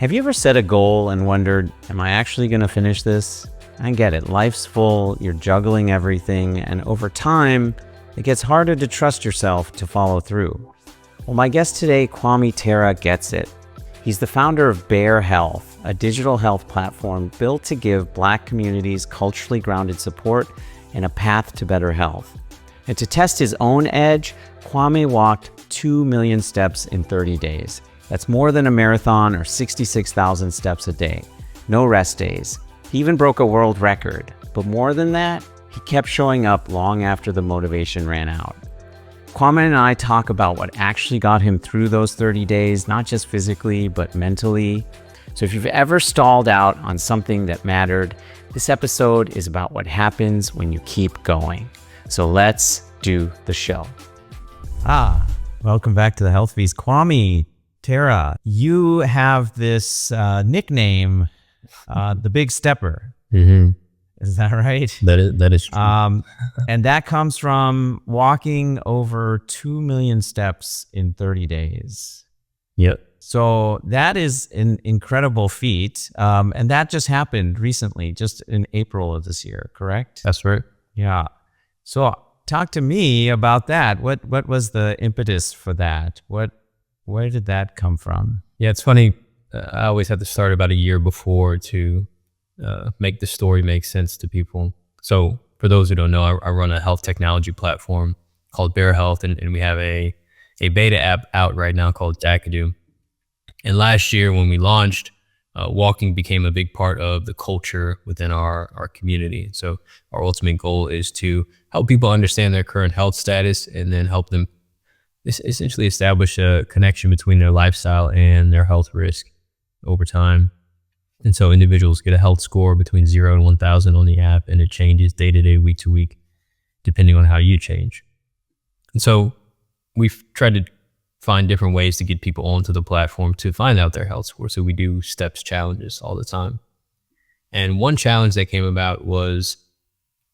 Have you ever set a goal and wondered, am I actually going to finish this? I get it. Life's full, you're juggling everything, and over time, it gets harder to trust yourself to follow through. Well, my guest today, Kwame Terra, gets it. He's the founder of Bear Health, a digital health platform built to give Black communities culturally grounded support and a path to better health. And to test his own edge, Kwame walked 2 million steps in 30 days. That's more than a marathon or 66,000 steps a day. No rest days. He even broke a world record. But more than that, he kept showing up long after the motivation ran out. Kwame and I talk about what actually got him through those 30 days, not just physically, but mentally. So if you've ever stalled out on something that mattered, this episode is about what happens when you keep going. So let's do the show. Welcome back to the Health Feast. Kwame Terra, you have this nickname, the Big Stepper. Mm-hmm. Is that right? That is true. And that comes from walking over 2 million steps in 30 days. Yep. So that is an incredible feat. And that just happened recently, just in April of this year, correct? That's right. Yeah. So talk to me about that. What was the impetus for that? Where did that come from? Yeah, it's funny. I always have to start about a year before to make the story make sense to people. So for those who don't know, I run a health technology platform called Bear Health, and we have a beta app out right now called Jackadoo. And last year when we launched, walking became a big part of the culture within our community. So our ultimate goal is to help people understand their current health status and then help them essentially establish a connection between their lifestyle and their health risk over time. And so individuals get a health score between 0 and 1,000 on the app, and it changes day to day, week to week, depending on how you change. And so we've tried to find different ways to get people onto the platform to find out their health score. So we do steps challenges all the time. And one challenge that came about was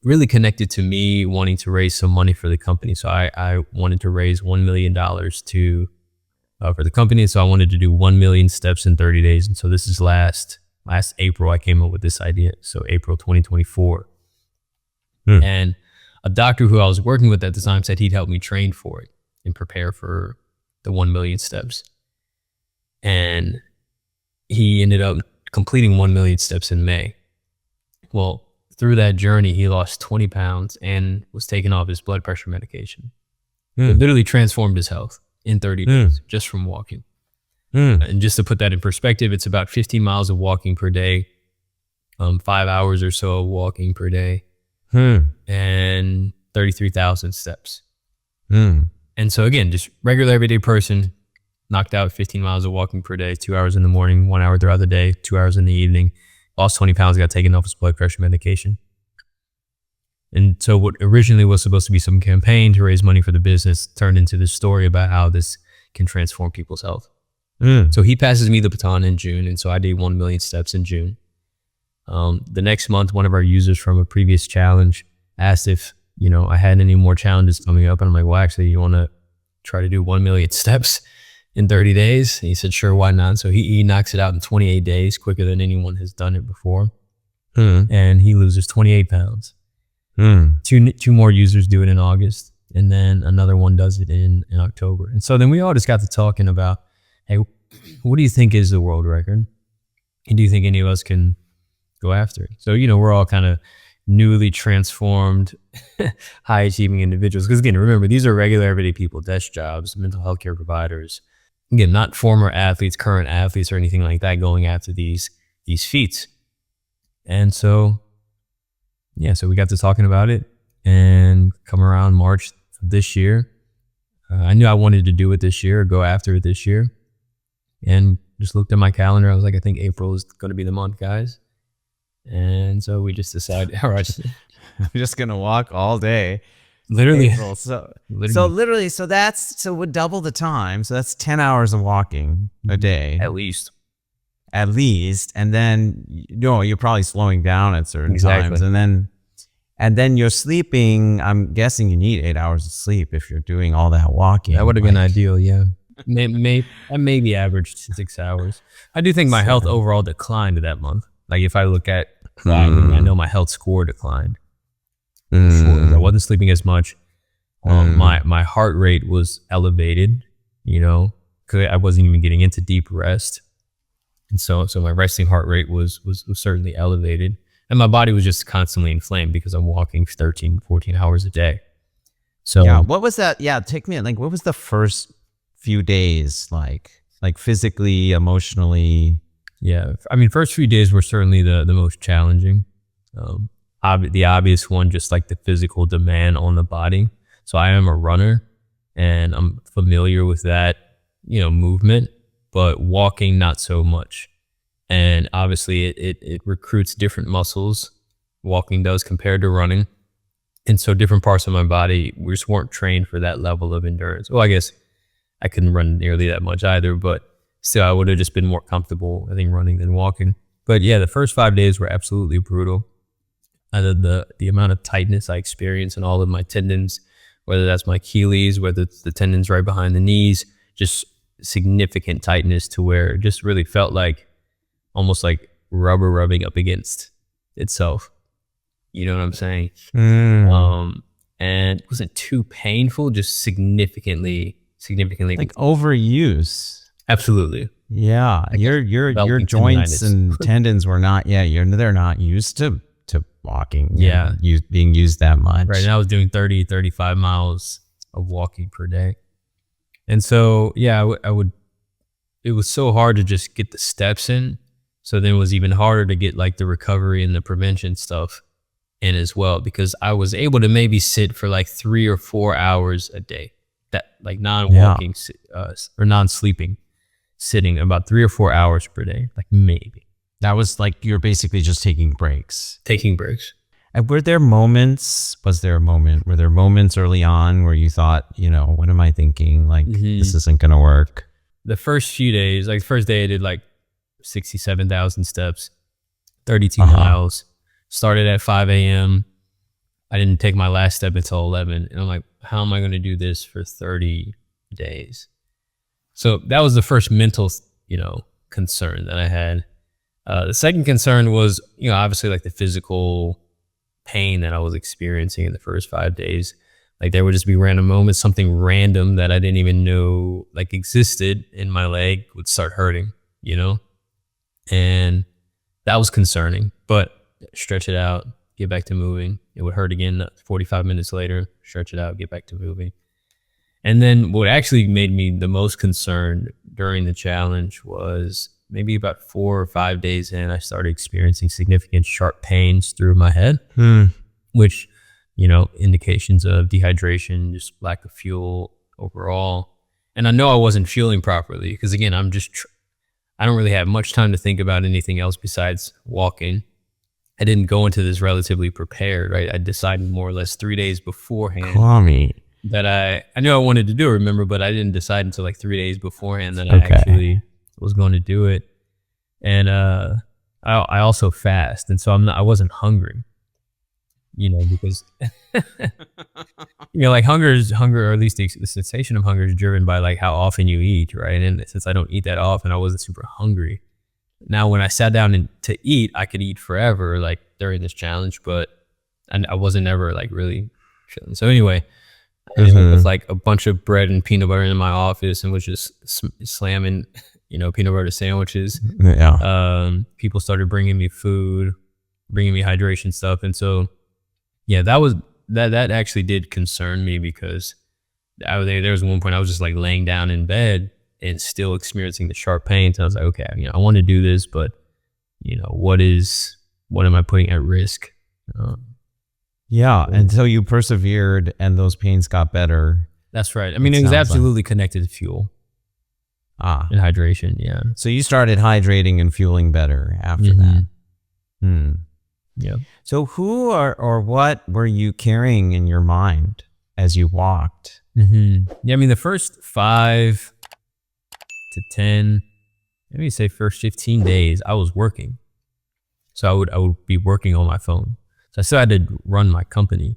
really connected to me wanting to raise some money for the company. So I wanted to raise $1 million for the company. So I wanted to do 1 million steps in 30 days. And so this is last April, I came up with this idea. So April 2024. And a doctor who I was working with at the time said he'd help me train for it and prepare for the 1 million steps. And he ended up completing 1 million steps in May. Well, through that journey, he lost 20 pounds and was taken off his blood pressure medication. It literally transformed his health in 30 days just from walking. And just to put that in perspective, it's about 15 miles of walking per day, 5 hours or so of walking per day, and 33,000 steps. And so again, just regular everyday person, knocked out 15 miles of walking per day, 2 hours in the morning, 1 hour throughout the day, 2 hours in the evening, lost 20 pounds, got taken off his blood pressure medication. And so what originally was supposed to be some campaign to raise money for the business turned into this story about how this can transform people's health. So he passes me the baton in June. And so I did 1 million steps in June. The next month, one of our users from a previous challenge asked if, I had any more challenges coming up. And I'm like, well, actually, you want to try to do 1 million steps in 30 days? And he said, sure, why not? So he knocks it out in 28 days, quicker than anyone has done it before. And he loses 28 pounds. Two more users do it in August, and then another one does it in October. And so then we all just got to talking about, hey, what do you think is the world record? And do you think any of us can go after it? So, we're all kind of newly transformed, high achieving individuals. Because again, remember, these are regular everyday people, desk jobs, mental health care providers. Again, not former athletes, current athletes, or anything like that going after these feats. And so, so we got to talking about it, and come around March of this year, I knew I wanted to do it this year, or go after it this year, and just looked at my calendar. I was like, I think April is going to be the month, guys. And so we just decided, all right, I'm just going to walk all day. Literally. April. So would double the time. So that's 10 hours of walking a day. At least. And then, you're probably slowing down at certain times. And then you're sleeping. I'm guessing you need 8 hours of sleep if you're doing all that walking. That would have been ideal. Yeah. I maybe averaged 6 hours. I do think my health overall declined that month. Like if I look at driving, I know my health score declined for sure. I wasn't sleeping as much. My heart rate was elevated, you know, because I wasn't even getting into deep rest. And so my resting heart rate was certainly elevated. And my body was just constantly inflamed because I'm walking 13, 14 hours a day. So yeah, what was that? Yeah, take me, like, what was the first few days like physically, emotionally? yeah, I mean, first few days were certainly the most challenging. The obvious one, just like the physical demand on the body. So I am a runner and I'm familiar with that, you know, movement, but walking, not so much. And obviously it recruits different muscles, walking does, compared to running. And so different parts of my body, we just weren't trained for that level of endurance. Well, I guess I couldn't run nearly that much either, but still I would have just been more comfortable, I think, running than walking. But yeah, the first 5 days were absolutely brutal. The amount of tightness I experienced in all of my tendons, whether that's my Achilles, whether it's the tendons right behind the knees, just significant tightness to where it just really felt like almost like rubber rubbing up against itself. You know what I'm saying? And it wasn't too painful, just significantly Like overuse. Absolutely. Yeah, your joints and tendons were not. Yeah, they're not used to walking. Yeah, being used that much. Right. And I was doing 30, 35 miles of walking per day, and so yeah, I would. It was so hard to just get the steps in. So then it was even harder to get like the recovery and the prevention stuff in as well, because I was able to maybe sit for like 3 or 4 hours a day, that like non-walking or non-sleeping, sitting about 3 or 4 hours per day, like maybe. That was like you're basically just taking breaks. And were there moments early on where you thought, you know, what am I thinking? Like, this isn't going to work? The first few days, like the first day I did like 67,000 steps, 32 miles, started at 5 a.m. I didn't take my last step until 11. And I'm like, how am I going to do this for 30 days? So that was the first mental, you know, concern that I had. The second concern was, you know, obviously like the physical pain that I was experiencing in the first 5 days. Like there would just be random moments, something random that I didn't even know like existed in my leg would start hurting, you know? And that was concerning, but stretch it out, get back to moving. It would hurt again 45 minutes later, stretch it out, get back to moving. And then what actually made me the most concerned during the challenge was maybe about 4 or 5 days in, I started experiencing significant sharp pains through my head, which, you know, indications of dehydration, just lack of fuel overall. And I know I wasn't fueling properly because, again, I don't really have much time to think about anything else besides walking. I didn't go into this relatively prepared, right? I decided more or less 3 days beforehand that I knew I wanted to do it, remember, but I didn't decide until like 3 days beforehand that I actually was going to do it. And I also fast, and so I wasn't hungry, you know, because you know, like hunger, or at least the sensation of hunger is driven by like how often you eat, right? And since I don't eat that often, I wasn't super hungry. Now, when I sat down to eat, I could eat forever, like during this challenge, but I wasn't ever like really chilling. So anyway, I ended up with like a bunch of bread and peanut butter in my office and was just slamming, you know, peanut butter sandwiches. People started bringing me food, bringing me hydration stuff. And so, yeah, that actually did concern me, because there was one point I was just like laying down in bed and still experiencing the sharp pains. And I was like, okay, you know, I want to do this, but you know, what am I putting at risk? And so you persevered and those pains got better. That's right. I mean, it was absolutely connected to fuel. And hydration. Yeah. So you started hydrating and fueling better after that. Yeah. So who or what were you carrying in your mind as you walked? Yeah. I mean, the first 5 to 10, maybe say first 15 days, I was working. So I would be working on my phone. So I still had to run my company.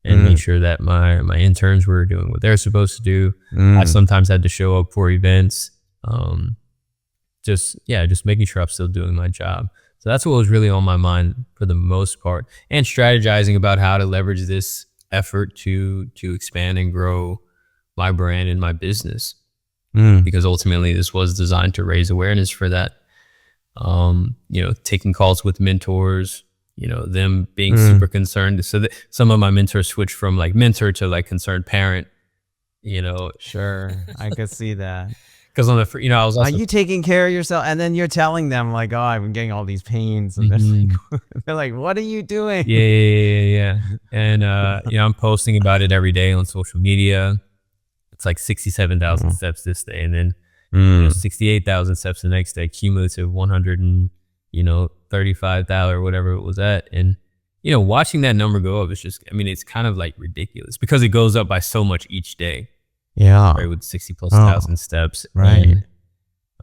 and make sure that my interns were doing what they're supposed to do. I sometimes had to show up for events. Just making sure I'm still doing my job. So that's what was really on my mind for the most part, and strategizing about how to leverage this effort to expand and grow my brand and my business. Because ultimately this was designed to raise awareness for that. Taking calls with mentors, them being super concerned. So that some of my mentors switched from like mentor to like concerned parent, Sure. I could see that. because on the, I was Are also, you taking care of yourself? And then you're telling them like, oh, I've been getting all these pains. And they're like, what are you doing? yeah. And, I'm posting about it every day on social media. It's like 67,000 steps this day. And then, 68,000 steps the next day, cumulative 135,000 or whatever it was at. And, watching that number go up, it's kind of like ridiculous because it goes up by so much each day. Yeah. Right, with 60 plus thousand steps. Right. And,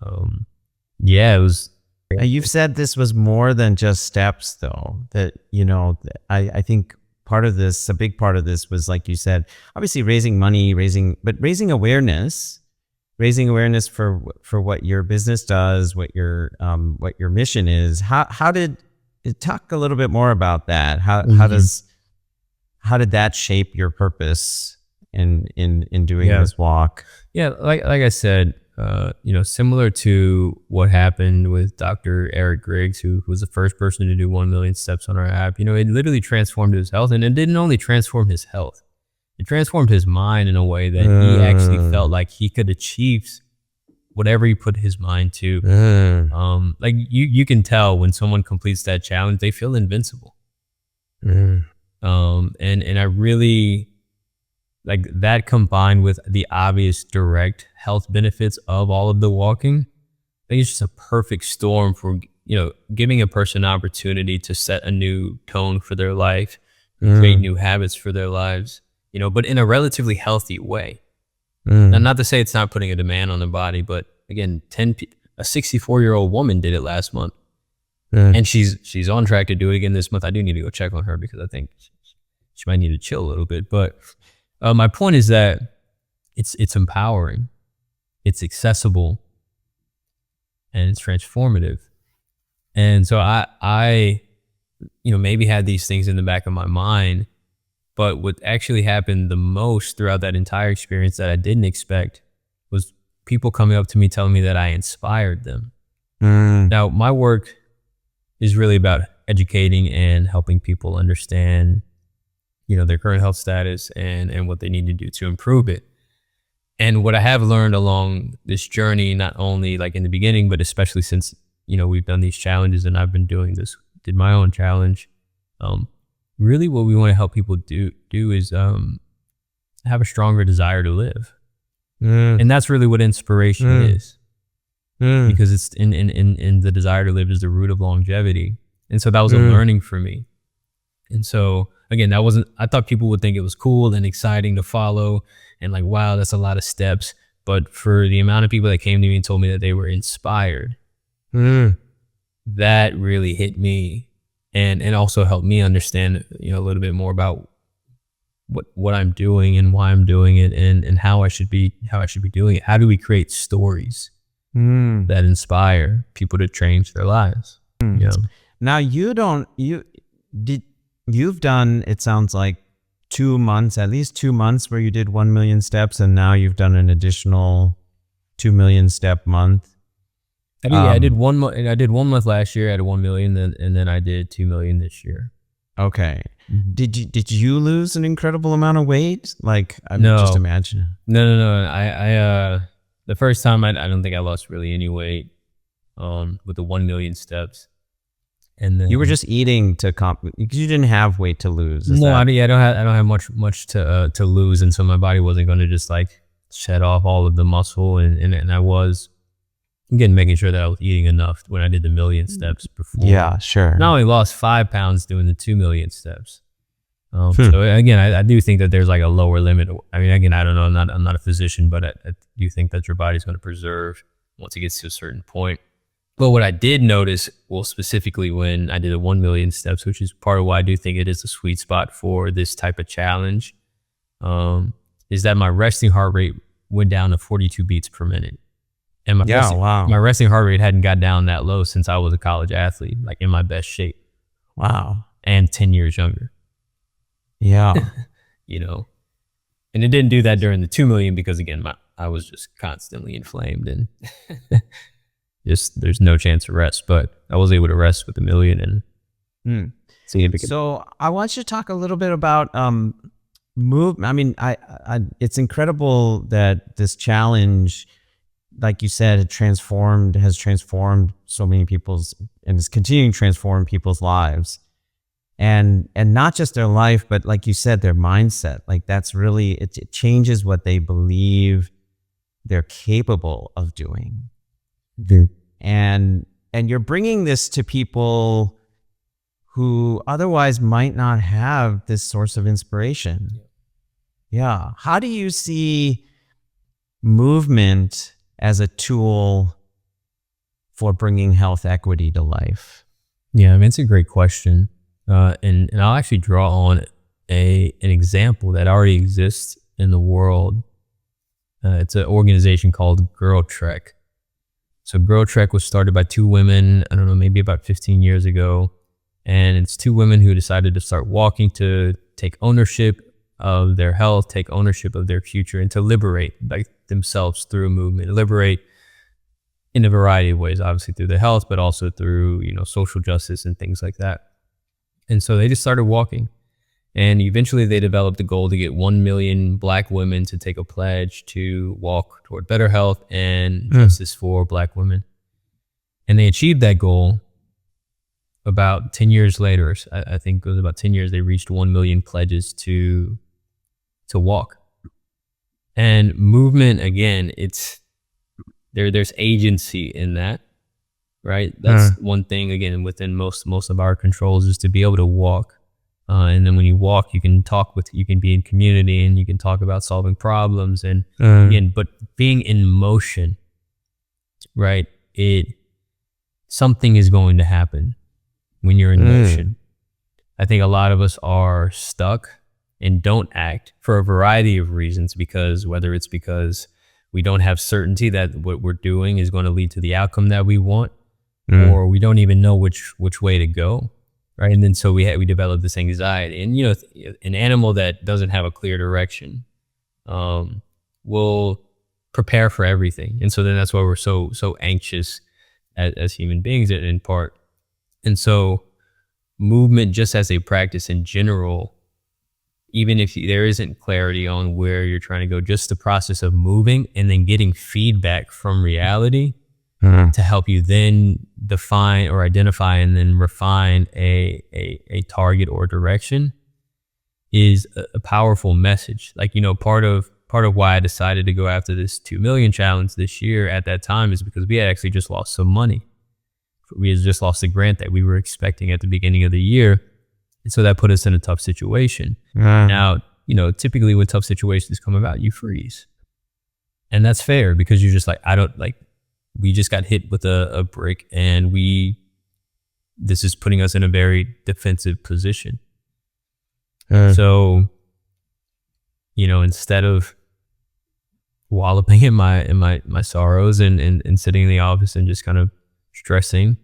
it was. You've said this was more than just steps, though. That, I think a big part of this was, like you said, obviously raising money, but raising awareness for what your business does, what your mission is. How did talk a little bit more about that? How did that shape your purpose in doing this walk? Yeah, like I said, similar to what happened with Dr. Eric Griggs, who was the first person to do 1 million steps on our app. It literally transformed his health, and it didn't only transform his health. It transformed his mind in a way that he actually felt like he could achieve whatever he put his mind to. Like you can tell when someone completes that challenge, they feel invincible. And I really like that, combined with the obvious direct health benefits of all of the walking. I think it's just a perfect storm for, giving a person an opportunity to set a new tone for their life, create new habits for their lives, but in a relatively healthy way. Now, not to say it's not putting a demand on the body, but again, a 64-year-old woman did it last month, and she's on track to do it again this month. I do need to go check on her because I think she might need to chill a little bit. But my point is that it's empowering, it's accessible, and it's transformative. And so I maybe had these things in the back of my mind, but what actually happened the most throughout that entire experience that I didn't expect was people coming up to me telling me that I inspired them. Now, my work is really about educating and helping people understand, their current health status and what they need to do to improve it. And what I have learned along this journey, not only like in the beginning, but especially since, we've done these challenges and I've been did my own challenge. Really what we want to help people do is have a stronger desire to live. And that's really what inspiration is. Because it's in the desire to live is the root of longevity. And so that was a learning for me. And so again, I thought people would think it was cool and exciting to follow and like, wow, that's a lot of steps. But for the amount of people that came to me and told me that they were inspired, that really hit me and also helped me understand, a little bit more about what I'm doing and why I'm doing it and how I should be doing it. How do we create stories that inspire people to change their lives? Now you've done, it sounds like 2 months, at least 2 months where you did 1 million steps, and now you've done an additional 2 million step month. I did 1 month. I did 1 month last year. I had 1 million, and then I did 2 million this year. Okay. Did you lose an incredible amount of weight? Like, No. Just imagine. No. I the first time I don't think I lost really any weight with the 1 million steps. And then You were just eating to because you didn't have weight to lose. I don't have much to lose, and so my body wasn't going to just like shed off all of the muscle, and I was again making sure that I was eating enough when I did the 1 million steps before. Yeah, sure. Not only lost 5 pounds doing the 2 million steps. So again, I do think that there's like a lower limit. I mean, again, I don't know. I'm not a physician, but I do think that your body's going to preserve once it gets to a certain point. But what I did notice, well, specifically when I did the 1 million steps, which is part of why I do think it is a sweet spot for this type of challenge, is that my resting heart rate went down to 42 beats per minute. And Yeah, wow. my resting heart rate hadn't got down that low since I was a college athlete, like in my best shape. Wow. And 10 years younger. Yeah. You know, and it didn't do that during the 2 million because, again, I was just constantly inflamed and just there's no chance to rest. But I was able to rest with 1 million and significant. So I want you to talk a little bit about move. I mean, it's incredible that this challenge, like you said, has transformed so many people's, and is continuing to transform people's lives. And not just their life, but like you said, their mindset. Like that's really, it changes what they believe they're capable of doing. And you're bringing this to people who otherwise might not have this source of inspiration. Yeah. How do you see movement as a tool for bringing health equity to life? Yeah, I mean, it's a great question. And I'll actually draw on an example that already exists in the world. It's an organization called Girl Trek. So Girl Trek was started by 2 women, I don't know, maybe about 15 years ago. And it's 2 women who decided to start walking to take ownership of their health, take ownership of their future, and to liberate like themselves through a movement, liberate in a variety of ways, obviously through the health, but also through, social justice and things like that. And so they just started walking, and eventually they developed a goal to get 1 million Black women to take a pledge to walk toward better health and justice for Black women. And they achieved that goal about 10 years later. I think it was about 10 years, they reached 1 million pledges to walk. And movement, again, there's agency in that. Right. That's one thing, again, within most of our controls, is to be able to walk. And then when you walk, you can be in community and you can talk about solving problems. And again, but being in motion, right? Something is going to happen when you're in motion. I think a lot of us are stuck and don't act for a variety of reasons, because whether it's because we don't have certainty that what we're doing is going to lead to the outcome that we want, or we don't even know which way to go, right? And then so we develop this anxiety. And an animal that doesn't have a clear direction will prepare for everything. And so then that's why we're so anxious as human beings in part. And so movement, just as a practice in general, even if there isn't clarity on where you're trying to go, just the process of moving and then getting feedback from reality to help you then define or identify and then refine a target or direction is a powerful message. Like, part of why I decided to go after this 2 million challenge this year at that time is because we had actually just lost some money. We had just lost a grant that we were expecting at the beginning of the year. And so that put us in a tough situation. Now, typically when tough situations come about, you freeze. And that's fair, because you're just like, we just got hit with a brick, and this is putting us in a very defensive position. So, instead of walloping in my sorrows and sitting in the office and just kind of stressing,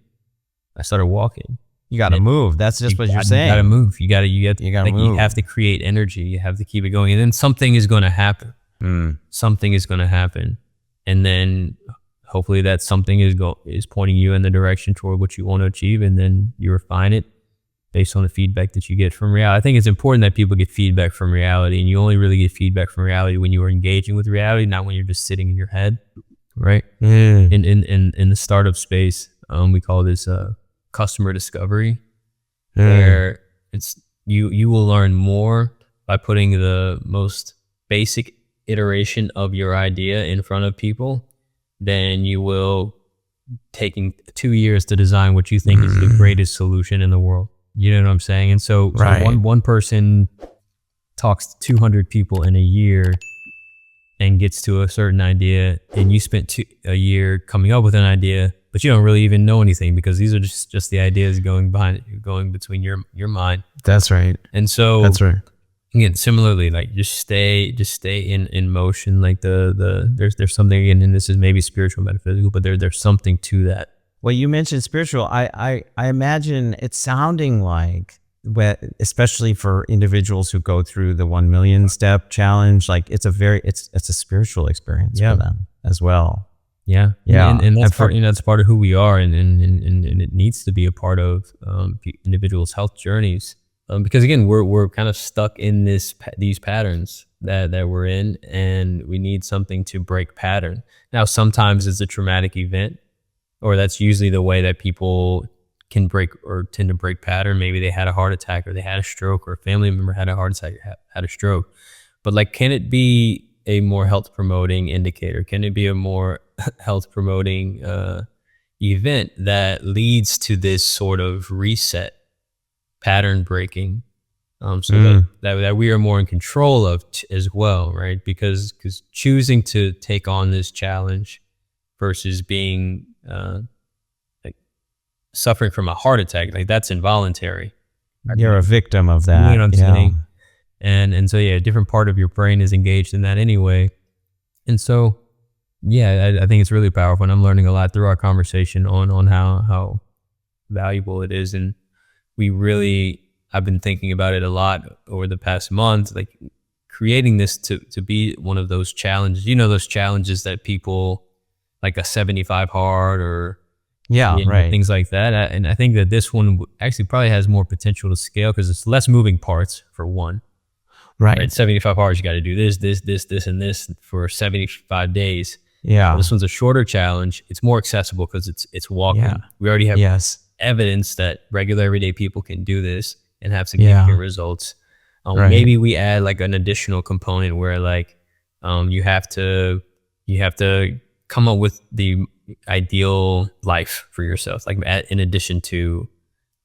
I started walking. You got to move. That's just what you're saying. You got to move. You got to move. You have to create energy. You have to keep it going, and then something is going to happen. Something is going to happen, and then hopefully that something is pointing you in the direction toward what you want to achieve, and then you refine it based on the feedback that you get from reality. I think it's important that people get feedback from reality, and you only really get feedback from reality when you are engaging with reality, not when you're just sitting in your head, right? In the startup space, we call this customer discovery, where it's you will learn more by putting the most basic iteration of your idea in front of people than you will taking 2 years to design what you think is the greatest solution in the world. You know what I'm saying? And so one person talks to 200 people in a year and gets to a certain idea, and you spent a year coming up with an idea, but you don't really even know anything because these are just the ideas going between your mind. That's right. And so That's right. again, similarly, like just stay in motion. Like there's something, again, and this is maybe spiritual, metaphysical, but there's something to that. Well, you mentioned spiritual. I imagine it's sounding like, especially for individuals who go through the 1 million step challenge, like it's a spiritual experience for them as well. Yeah. Yeah. And that's part, that's part of who we are. And it needs to be a part of individuals' health journeys. Because again, we're kind of stuck in these patterns that we're in, and we need something to break pattern. Now, sometimes it's a traumatic event, or that's usually the way that people can break or tend to break pattern. Maybe they had a heart attack, or they had a stroke, or a family member had a heart attack, had a stroke. But like, can it be a more health promoting indicator? Can it be a more health promoting event that leads to this sort of reset, pattern breaking, so that we are more in control of as well, right? Because choosing to take on this challenge versus being like suffering from a heart attack, like that's involuntary. You're a victim of that. You know what I'm saying? And so yeah, a different part of your brain is engaged in that anyway. And so yeah, I think it's really powerful, and I'm learning a lot through our conversation on how valuable it is. And I've been thinking about it a lot over the past month, like creating this to be one of those challenges, those challenges that people, like a 75 hard or right, things like that. And I think that this one actually probably has more potential to scale because it's less moving parts, for one. Right. 75 hard, you got to do this, and this for 75 days. Yeah. This one's a shorter challenge. It's more accessible because it's walking. Yeah. We already have evidence that regular everyday people can do this and have significant results. Maybe we add like an additional component where like you have to come up with the ideal life for yourself, like in addition to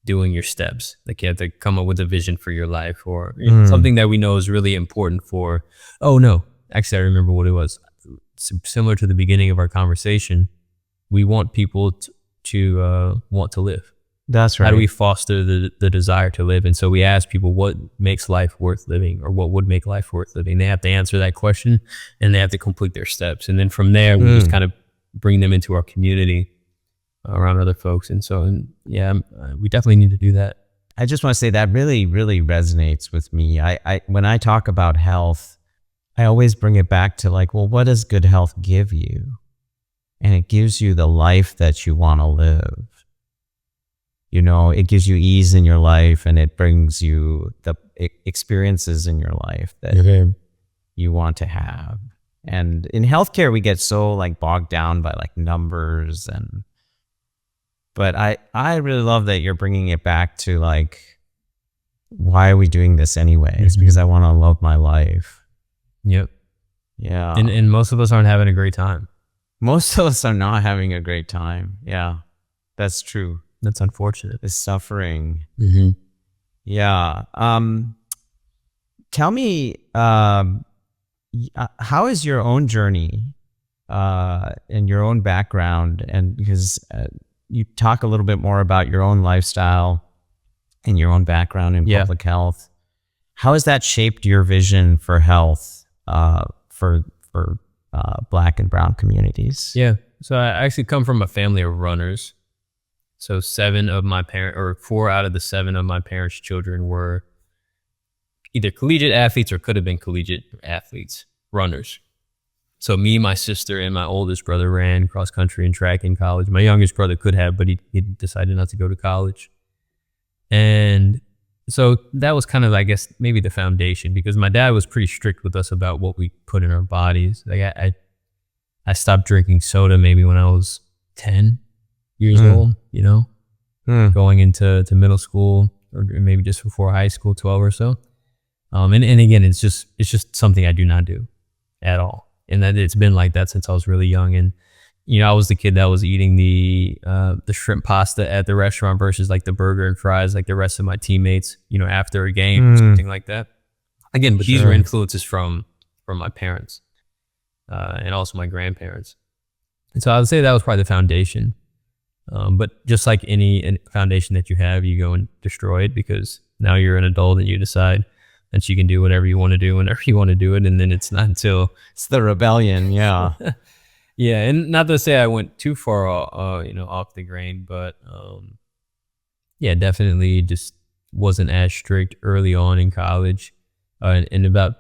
doing your steps. Like you have to come up with a vision for your life, or something that we know is really important for. Oh no, actually I remember what it was. Similar to the beginning of our conversation, we want people to want to live. That's right. How do we foster the desire to live? And so we ask people what makes life worth living, or what would make life worth living. They have to answer that question, and they have to complete their steps. And then from there, we just kind of bring them into our community around other folks. And so, we definitely need to do that. I just want to say that really, really resonates with me. I when I talk about health, I always bring it back to like, well, what does good health give you? And it gives you the life that you want to live. It gives you ease in your life, and it brings you the experiences in your life that you want to have. And in healthcare, we get so like bogged down by like numbers, but I really love that you're bringing it back to like, why are we doing this anyway? It's because I want to love my life. Yep. Yeah. And most of us aren't having a great time. Most of us are not having a great time. Yeah, that's true. That's unfortunate. The suffering. Yeah. Tell me, how is your own journey and your own background? And because you talk a little bit more about your own lifestyle and your own background in public health. How has that shaped your vision for health for Black and brown communities? Yeah. So I actually come from a family of runners. So 4 out of the 7 of my parents' children were either collegiate athletes or could have been collegiate athletes, runners. So me, my sister, and my oldest brother ran cross country and track in college. My youngest brother could have, but he decided not to go to college. And so that was kind of, I guess, maybe the foundation, because my dad was pretty strict with us about what we put in our bodies. Like I stopped drinking soda maybe when I was 10 years old, going into middle school, or maybe just before high school, 12 or so. And again, it's just something I do not do at all. And that it's been like that since I was really young. And, I was the kid that was eating the shrimp pasta at the restaurant versus like the burger and fries, like the rest of my teammates, after a game or something like that. Again, but these were influences from my parents. and also my grandparents. And so I would say that was probably the foundation. But just like any foundation that you have, you go and destroy it because now you're an adult and you decide that you can do whatever you want to do whenever you want to do it. And then it's not until It's the rebellion. Yeah. yeah, and not to say I went too far, off the grain, but yeah, definitely just wasn't as strict early on in college. And about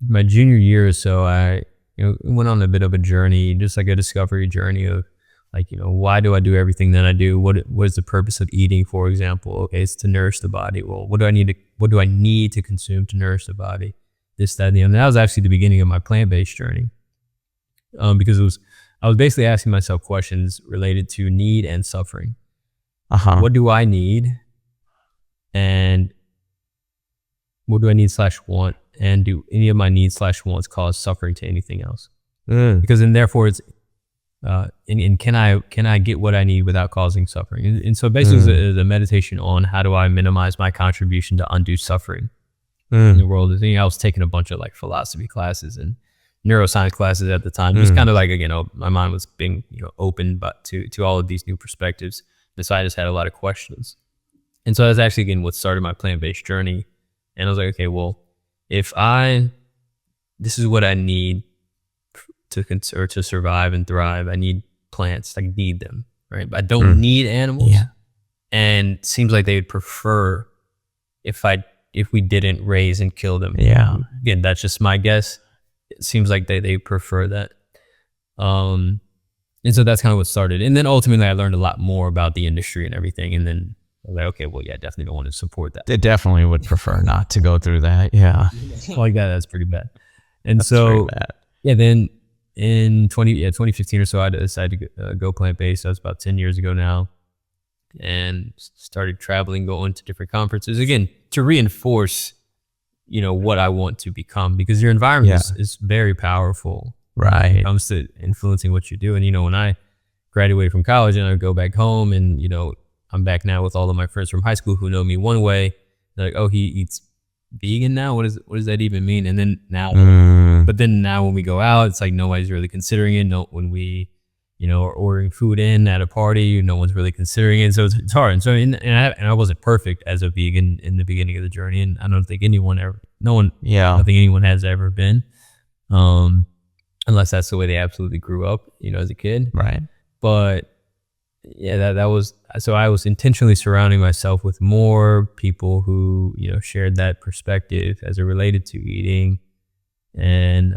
my junior year or so, I went on a bit of a journey, just like a discovery journey of like, why do I do everything that I do? What is the purpose of eating, for example? Okay, it's to nourish the body. Well, what do I need to consume to nourish the body? This, that, and the other. And that was actually the beginning of my plant-based journey. Because I was basically asking myself questions related to need and suffering. What do I need? And what do I need / want? And do any of my needs / wants cause suffering to anything else? Because then therefore it's, and can I get what I need without causing suffering? And so basically it's a meditation on how do I minimize my contribution to undo suffering in the world. I was taking a bunch of like philosophy classes and neuroscience classes at the time. Just kind of like, my mind was being open but to all of these new perspectives. And so I just had a lot of questions. And so that's actually, again, what started my plant-based journey. And I was like, okay, well, this is what I need to survive and thrive. I need plants. I need them, right? But I don't need animals. Yeah. And it seems like they would prefer if we didn't raise and kill them. Yeah. Again, that's just my guess. It seems like they prefer that. And so that's kind of what started. And then ultimately I learned a lot more about the industry and everything. And then I was like, okay, well, yeah, definitely don't want to support that. They definitely would prefer not to go through that. Yeah. Like that's pretty bad. And That's very so, bad. yeah, then in 2015 or so, I decided to go plant-based. That was about 10 years ago now. And started traveling, going to different conferences, again, to reinforce, what I want to become, because your environment is very powerful. Right. When it comes to influencing what you do. And, when I graduated from college and I would go back home and, I'm back now with all of my friends from high school who know me one way. They're like, oh, he eats vegan now? What does that even mean? And then now, but then now when we go out, it's like nobody's really considering it. No, when we, are ordering food in at a party, no one's really considering it. So it's hard. And so, I wasn't perfect as a vegan in the beginning of the journey. And I don't think I don't think anyone has ever been. Unless that's the way they absolutely grew up, as a kid. Right. But yeah, that was, so I was intentionally surrounding myself with more people who, shared that perspective as it related to eating. And,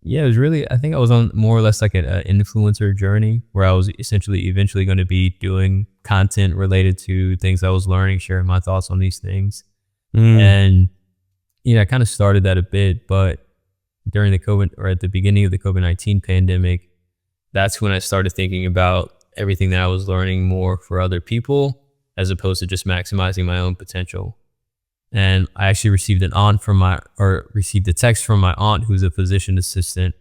it was really, I think I was on more or less like an influencer journey where I was eventually going to be doing content related to things I was learning, sharing my thoughts on these things. And, I kind of started that a bit, but during the COVID, or at the beginning of the COVID-19 pandemic, that's when I started thinking about everything that I was learning more for other people, as opposed to just maximizing my own potential. And I actually received received a text from my aunt, who's a physician assistant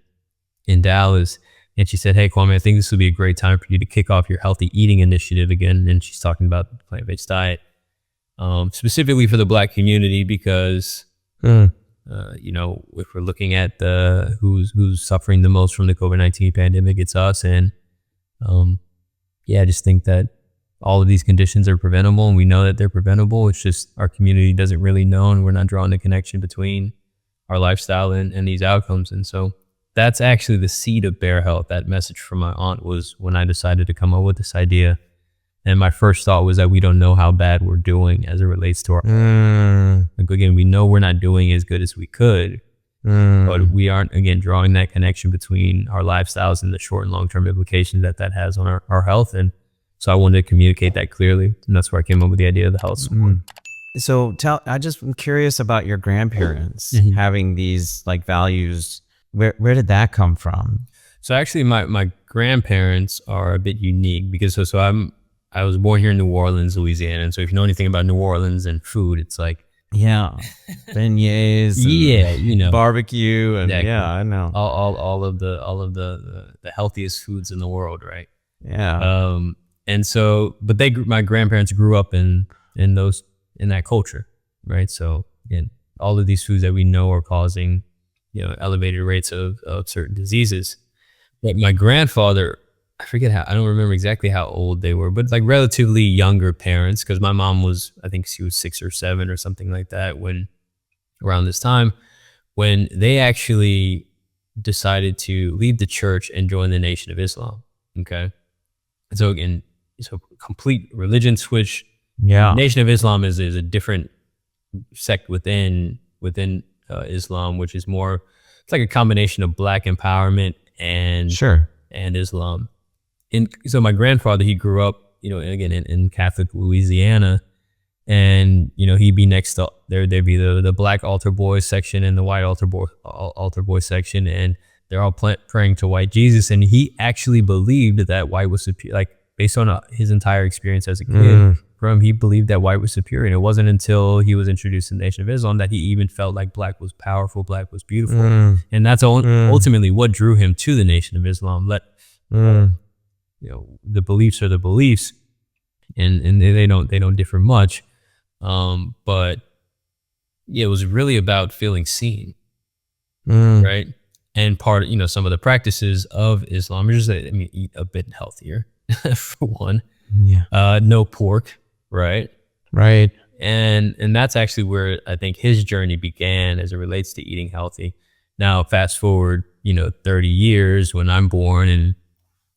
in Dallas. And she said, hey, Kwame, I think this would be a great time for you to kick off your healthy eating initiative again. And she's talking about the plant-based diet, specifically for the Black community, because if we're looking at who's suffering the most from the COVID-19 pandemic, it's us. And I just think that all of these conditions are preventable, and we know that they're preventable. It's just our community doesn't really know, and we're not drawing the connection between our lifestyle and these outcomes. And so that's actually the seed of Bear Health. That message from my aunt was when I decided to come up with this idea. And my first thought was that we don't know how bad we're doing as it relates to our like, again, we know we're not doing as good as we could, but we aren't, again, drawing that connection between our lifestyles and the short and long-term implications that has on our health. And so I wanted to communicate that clearly. And that's where I came up with the idea of the health support. So I just am curious about your grandparents having these like values. Where did that come from? So actually my grandparents are a bit unique because I was born here in New Orleans, Louisiana. And so if you know anything about New Orleans and food, it's like, beignets, barbecue, and exactly. I know all of the healthiest foods in the world, right? Yeah. And so, but my grandparents grew up in that culture, right? So again, all of these foods that we know are causing elevated rates of certain diseases. But my grandfather, I don't remember exactly how old they were, but like relatively younger parents, because my mom was, I think she was 6 or 7 or something like that when around this time, when they actually decided to leave the church and join the Nation of Islam. Okay. So again, so complete religion switch. Yeah. Nation of Islam is a different sect within Islam, which is more, it's like a combination of black empowerment and Sure. Islam. And so my grandfather, he grew up, again in Catholic Louisiana, and he'd be next to there'd be the black altar boy section and the white altar boy section, and they're all praying to white Jesus, and he actually believed that white was superior, like based on his entire experience as a kid. He believed that white was superior, and it wasn't until he was introduced to the Nation of Islam that he even felt like black was powerful, black was beautiful, and that's ultimately what drew him to the Nation of Islam. The beliefs are the beliefs, and they don't differ much, but yeah, it was really about feeling seen, right? And part, some of the practices of Islam are just, eat a bit healthier, for one. Yeah. No pork. Right. And that's actually where I think his journey began as it relates to eating healthy. Now, fast forward, 30 years when I'm born and,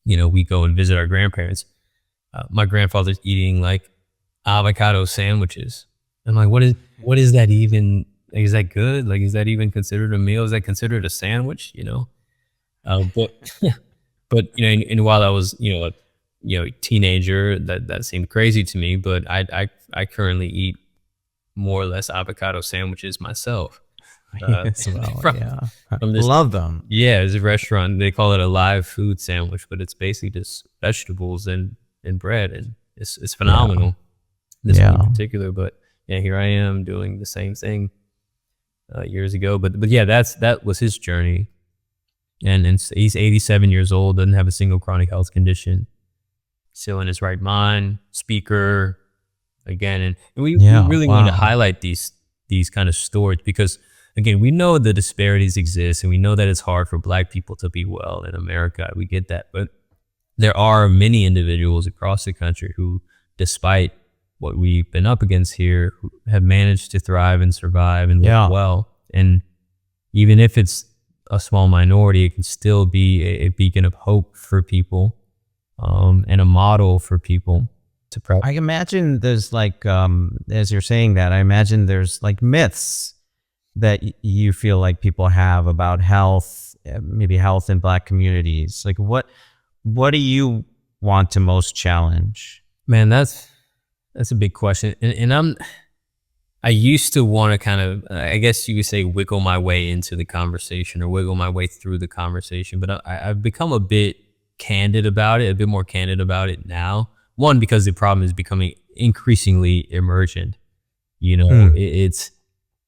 we go and visit our grandparents. My grandfather's eating like avocado sandwiches. I'm like, what is that even? Like, is that good? Like, is that even considered a meal? Is that considered a sandwich? But and while I was, a teenager, that seemed crazy to me, but I currently eat more or less avocado sandwiches myself. Yes, well, yeah. From this, love them. Yeah, there's a restaurant, they call it a live food sandwich, but it's basically just vegetables and bread, and it's phenomenal. This one in particular, but yeah, here I am doing the same thing years ago. But yeah, that was his journey, and he's 87 years old, doesn't have a single chronic health condition. Still in his right mind, speaker again, and we really wanted to highlight these kind of stories because, again, we know the disparities exist, and we know that it's hard for Black people to be well in America. We get that, but there are many individuals across the country who, despite what we've been up against here, who have managed to thrive and survive and live well. And even if it's a small minority, it can still be a beacon of hope for people. And a model for people to practice. I imagine there's like, as you're saying that, I imagine there's like myths that you feel like people have about health, maybe health in Black communities. Like what do you want to most challenge? Man, that's a big question. And I used to want to kind of, I guess you could say, wiggle my way into the conversation or wiggle my way through the conversation, but I've become a bit more candid about it now. One, because the problem is becoming increasingly emergent. It's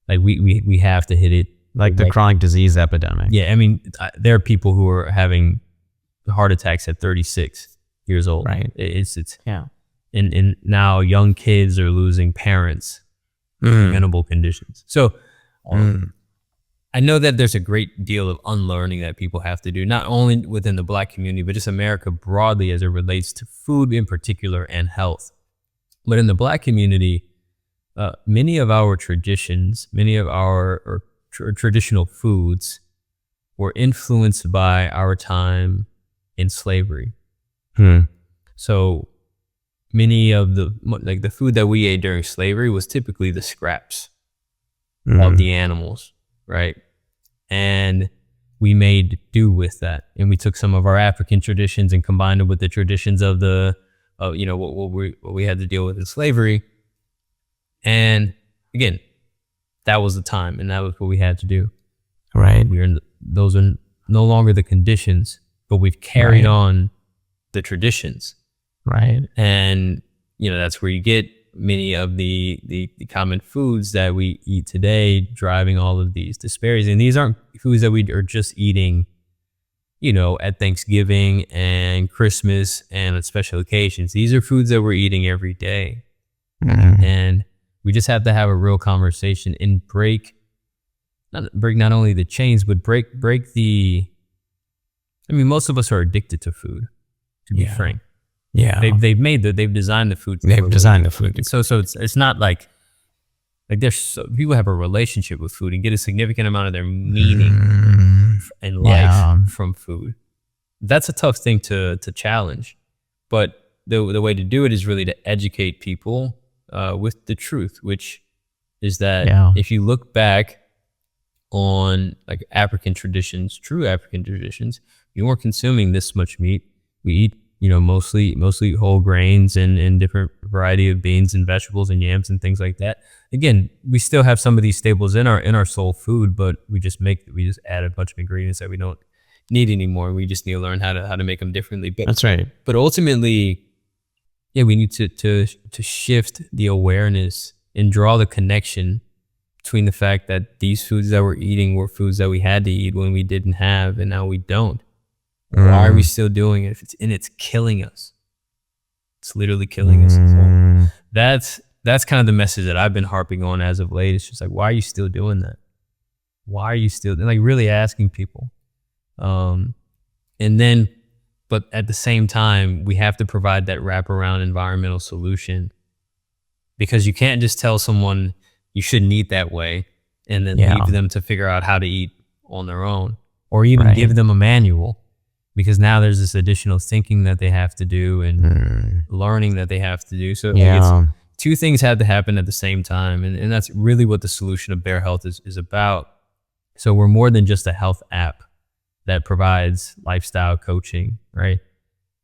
like we have to hit it, like the chronic disease epidemic. Yeah, I mean, there are people who are having heart attacks at 36 years old. Right. It's and now young kids are losing parents to preventable conditions. So I know that there's a great deal of unlearning that people have to do, not only within the Black community, but just America broadly as it relates to food in particular and health. But in the Black community, many of our traditions, many of our traditional foods were influenced by our time in slavery. So many of the food that we ate during slavery was typically the scraps of the animals, right? And we made do with that, and we took some of our African traditions and combined it with the traditions of what we had to deal with in slavery. And again, that was the time, and that was what we had to do. Right. Those are no longer the conditions, but we've carried on the traditions. Right. And that's where you get many of the common foods that we eat today, driving all of these disparities. And these aren't foods that we are just eating, at Thanksgiving and Christmas and at special occasions. These are foods that we're eating every day. And we just have to have a real conversation and break not only the chains, but break the. I mean, most of us are addicted to food. To be frank, they've designed the food. They've designed the food. So it's not like there's people have a relationship with food and get a significant amount of their meaning in life from food. That's a tough thing to challenge, but the way to do it is really to educate people with the truth, which is that if you look back on like African traditions, true African traditions, we weren't consuming this much meat. We eat, mostly whole grains and different variety of beans and vegetables and yams and things like that. Again, we still have some of these staples in our soul food, but we just add a bunch of ingredients that we don't need anymore. We just need to learn how to make them differently. But that's right. But ultimately, we need to shift the awareness and draw the connection between the fact that these foods that we're eating were foods that we had to eat when we didn't have, and now we don't. Why are we still doing it? It's killing us. It's literally killing us. So that's kind of the message that I've been harping on as of late. It's just like, why are you still doing that? Why are you still really asking people? And then, but at the same time, we have to provide that wraparound environmental solution, because you can't just tell someone you shouldn't eat that way and then leave them to figure out how to eat on their own, or even give them a manual, because now there's this additional thinking that they have to do and learning that they have to do. So it's, two things have to happen at the same time. And that's really what the solution of Bear Health is about. So we're more than just a health app that provides lifestyle coaching, right?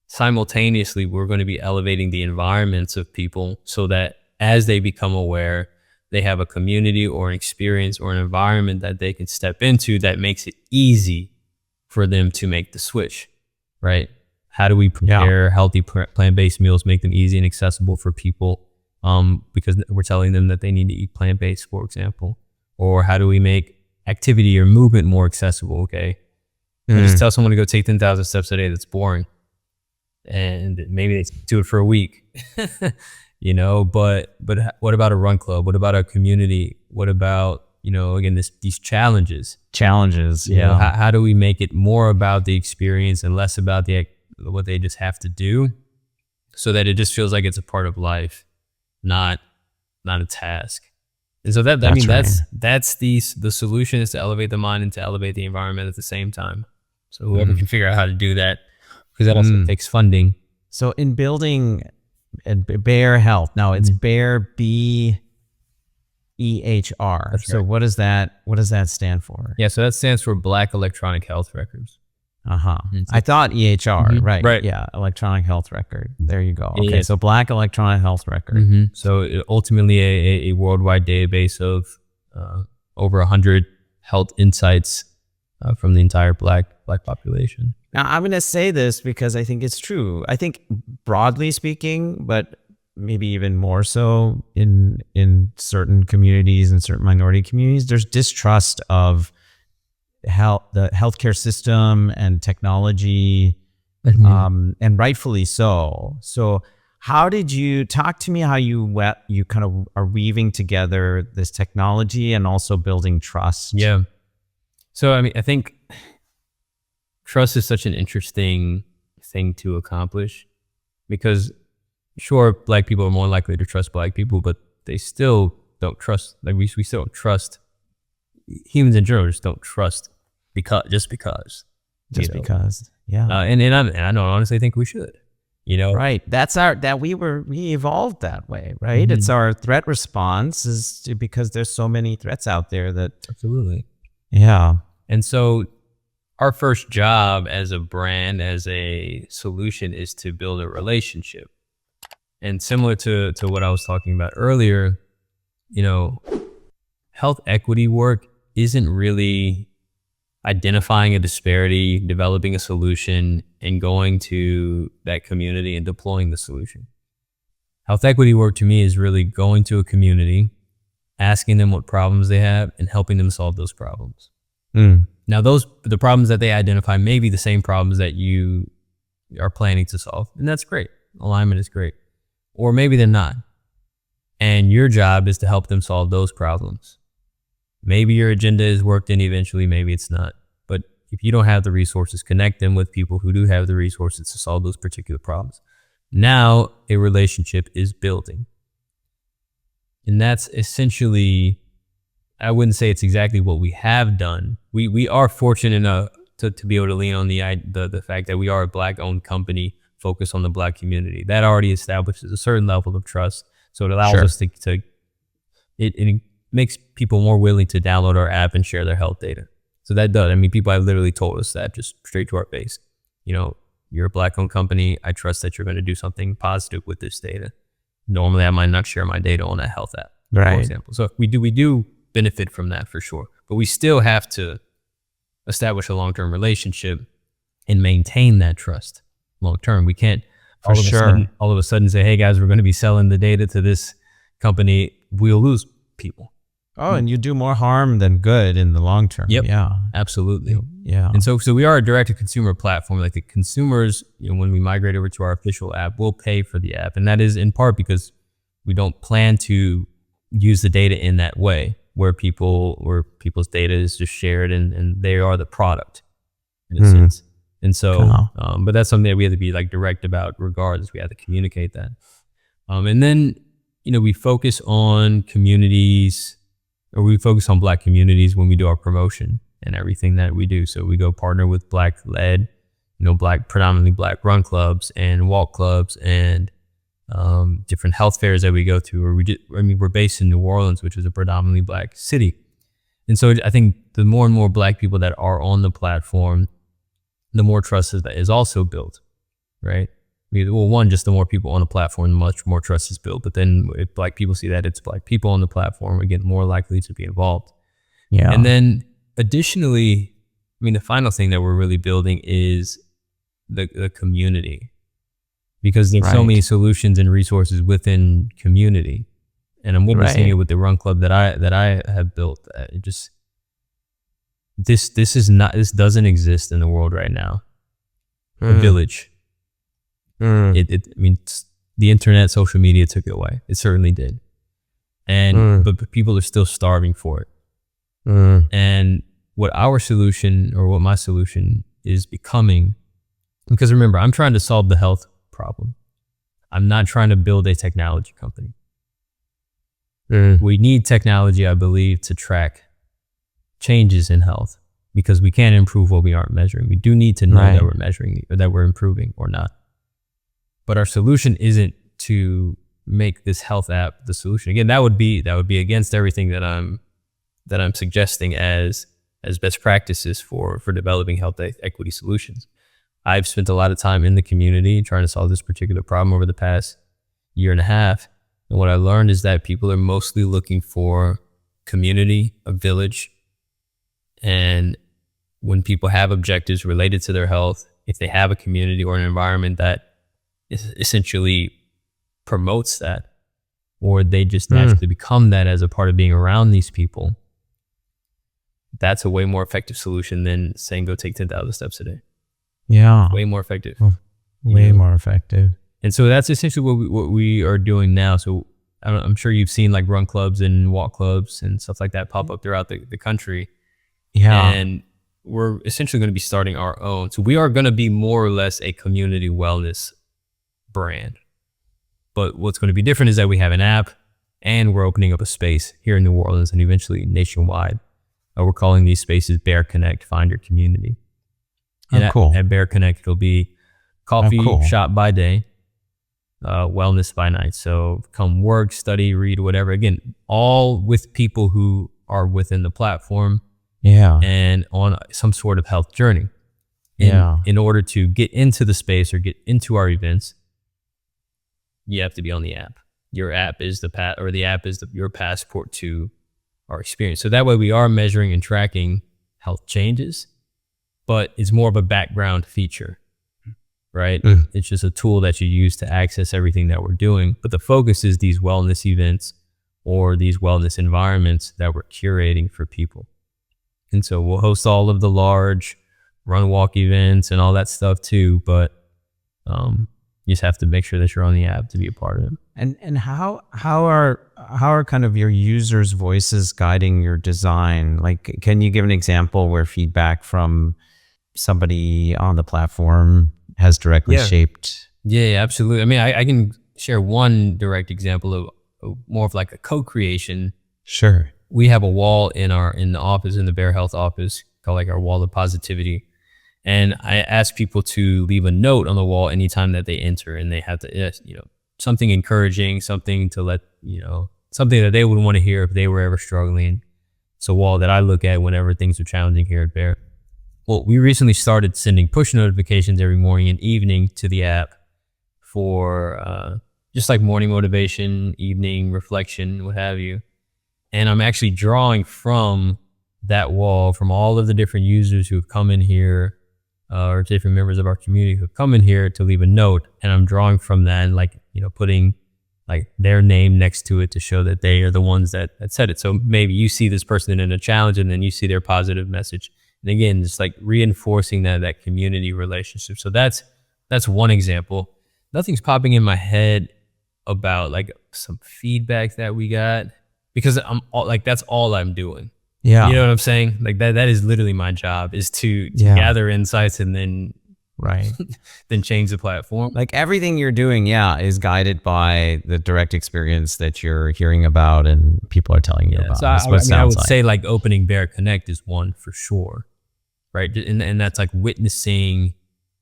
Simultaneously, we're going to be elevating the environments of people so that as they become aware, they have a community or an experience or an environment that they can step into that makes it easy for them to make the switch, right? How do we prepare healthy plant-based meals, make them easy and accessible for people? Because we're telling them that they need to eat plant-based, for example. Or how do we make activity or movement more accessible? Okay, just tell someone to go take 10,000 steps a day. That's boring, and maybe they do it for a week. But what about a run club? What about a community? What about again, these challenges? How do we make it more about the experience and less about what they just have to do, so that it just feels like it's a part of life, not a task? And so that's the solution, is to elevate the mind and to elevate the environment at the same time. So whoever can figure out how to do that, because that also takes funding. So in building Bear Health, now it's Bear BEHR. That's so right. what does that stand for? Yeah, so that stands for Black Electronic Health Records. I thought EHR, right? Yeah, Electronic Health Record. There you go. Okay, so Black Electronic Health Record. So ultimately a worldwide database of over 100 health insights from the entire black population. Now, I'm going to say this because I think it's true. I think broadly speaking, but maybe even more so in certain communities and certain minority communities, there's distrust of the healthcare system and technology, and rightfully so. So how did you talk to me how you kind of are weaving together this technology and also building trust? Yeah. So, I mean, I think trust is such an interesting thing to accomplish, because sure, black people are more likely to trust black people, but they still don't trust, we still don't trust, humans in general just don't trust because. Yeah. And I don't honestly think we should, Right. We evolved that way, right? It's our threat response because there's so many threats out there that. Absolutely. Yeah. And so our first job as a brand, as a solution, is to build a relationship. And similar to what I was talking about earlier, health equity work isn't really identifying a disparity, developing a solution, and going to that community and deploying the solution. Health equity work to me is really going to a community, asking them what problems they have, and helping them solve those problems. Now, the problems that they identify may be the same problems that you are planning to solve, and that's great. Alignment is great. Or maybe they're not. And your job is to help them solve those problems. Maybe your agenda is worked in eventually, maybe it's not. But if you don't have the resources, connect them with people who do have the resources to solve those particular problems. Now a relationship is building. And that's essentially, I wouldn't say it's exactly what we have done. We are fortunate enough to be able to lean on the fact that we are a Black-owned company focused on the Black community. That already establishes a certain level of trust. So it allows us to it makes people more willing to download our app and share their health data. So that does. I mean, people have literally told us that just straight to our face. You know, you're a Black-owned company. I trust that you're going to do something positive with this data. Normally, I might not share my data on a health app, for example. So we do benefit from that for sure. But we still have to establish a long-term relationship and maintain that trust long-term. We can't all of a sudden say, hey guys, we're going to be selling the data to this company. We'll lose people. Oh, and you do more harm than good in the long term. Yep. Yeah, absolutely. Yeah. And so we are a direct-to-consumer platform. Like the consumers, when we migrate over to our official app, will pay for the app. And that is in part because we don't plan to use the data in that way where people's data is just shared and they are the product in a sense. And so, but that's something that we have to be like direct about regardless. We have to communicate that. And then, we focus on communities, or we focus on Black communities when we do our promotion and everything that we do. So we go partner with Black-led, predominantly Black run clubs and walk clubs and different health fairs that we go to. Or we're based in New Orleans, which is a predominantly Black city. And so I think the more and more Black people that are on the platform, the more trust is also built, right? Well, one, just the more people on the platform, much more trust is built. But then if Black people see that it's Black people on the platform, we get more likely to be involved. Yeah. And then additionally, the final thing that we're really building is the community, because there's so many solutions and resources within community. And I'm witnessing it with the run club that I have built. It just, this doesn't exist in the world right now. A village. The internet, social media took it away. It certainly did. And but people are still starving for it. And what our solution, or what my solution is becoming, because remember, I'm trying to solve the health problem. I'm not trying to build a technology company. We need technology, I believe, to track changes in health, because we can't improve what we aren't measuring. We do need to know that we're measuring, or that we're improving or not. But our solution isn't to make this health app the solution. Again, that would be against everything that I'm suggesting as best practices for developing health equity solutions. I've spent a lot of time in the community trying to solve this particular problem over the past year and a half. And what I learned is that people are mostly looking for community, a village. And when people have objectives related to their health, if they have a community or an environment that essentially promotes that, or they just naturally become that as a part of being around these people, that's a way more effective solution than saying go take 10,000 steps a day. Yeah. Way more effective. Way more effective. And so that's essentially what we are doing now. So I'm sure you've seen like run clubs and walk clubs and stuff like that pop up throughout the country. Yeah. And we're essentially going to be starting our own. So we are going to be more or less a community wellness brand. But what's going to be different is that we have an app, and we're opening up a space here in New Orleans and eventually nationwide. We're calling these spaces Bear Connect, Find Your Community. And cool. At Bear Connect, it'll be coffee shop by day, wellness by night. So come work, study, read, whatever. Again, all with people who are within the platform. Yeah. And on some sort of health journey. In order to get into the space or get into our events, you have to be on the app. Your app is the app is your passport to our experience. So that way we are measuring and tracking health changes, but it's more of a background feature, right? It's just a tool that you use to access everything that we're doing. But the focus is these wellness events or these wellness environments that we're curating for people. And so we'll host all of the large run walk events and all that stuff too. But You just have to make sure that you're on the app to be a part of it. And how are kind of your users' voices guiding your design? Like, can you give an example where feedback from somebody on the platform has directly shaped? Yeah, absolutely. I mean, I can share one direct example of more of like a co-creation. Sure. We have a wall in the office, in the Bear Health office, called like our wall of positivity. And I ask people to leave a note on the wall anytime that they enter, and they have to, something encouraging, something to let, something that they would want to hear if they were ever struggling. It's a wall that I look at whenever things are challenging here at Bear. Well, we recently started sending push notifications every morning and evening to the app for just like morning motivation, evening reflection, what have you. And I'm actually drawing from that wall, from all of the different users who have come in here, or different members of our community who have come in here to leave a note. And I'm drawing from that and putting like their name next to it to show that they are the ones that said it. So maybe you see this person in a challenge and then you see their positive message. And again, just like reinforcing that community relationship. So that's one example. Nothing's popping in my head about like some feedback that we got, because that's all I'm doing. Yeah. You know what I'm saying? Like that is literally my job, is to gather insights and then then change the platform. Like everything you're doing, is guided by the direct experience that you're hearing about and people are telling you about. So I would say like opening Bear Connect is one for sure, right? And that's like witnessing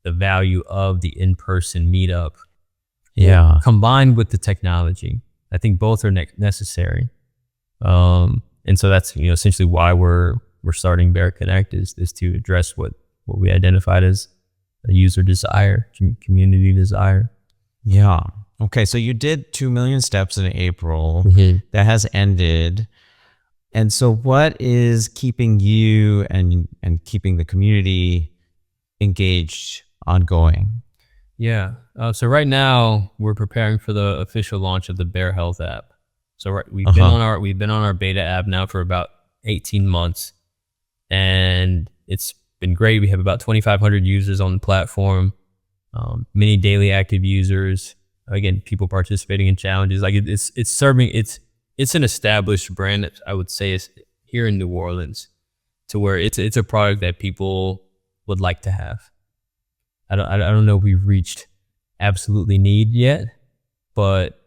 the value of the in-person meetup, combined with the technology. I think both are necessary. And so that's essentially why we're starting Bear Connect is to address what we identified as a user desire, community desire. Yeah. Okay. So you did 2 million steps in April. That has ended. And so what is keeping you and keeping the community engaged ongoing? Yeah. So right now we're preparing for the official launch of the Bear Health app. So we've been on our beta app now for about 18 months, and it's been great. We have about 2,500 users on the platform, many daily active users. Again, people participating in challenges. Like it's an established brand that I would say is here in New Orleans, to where it's a product that people would like to have. I don't know if we've reached absolutely need yet, but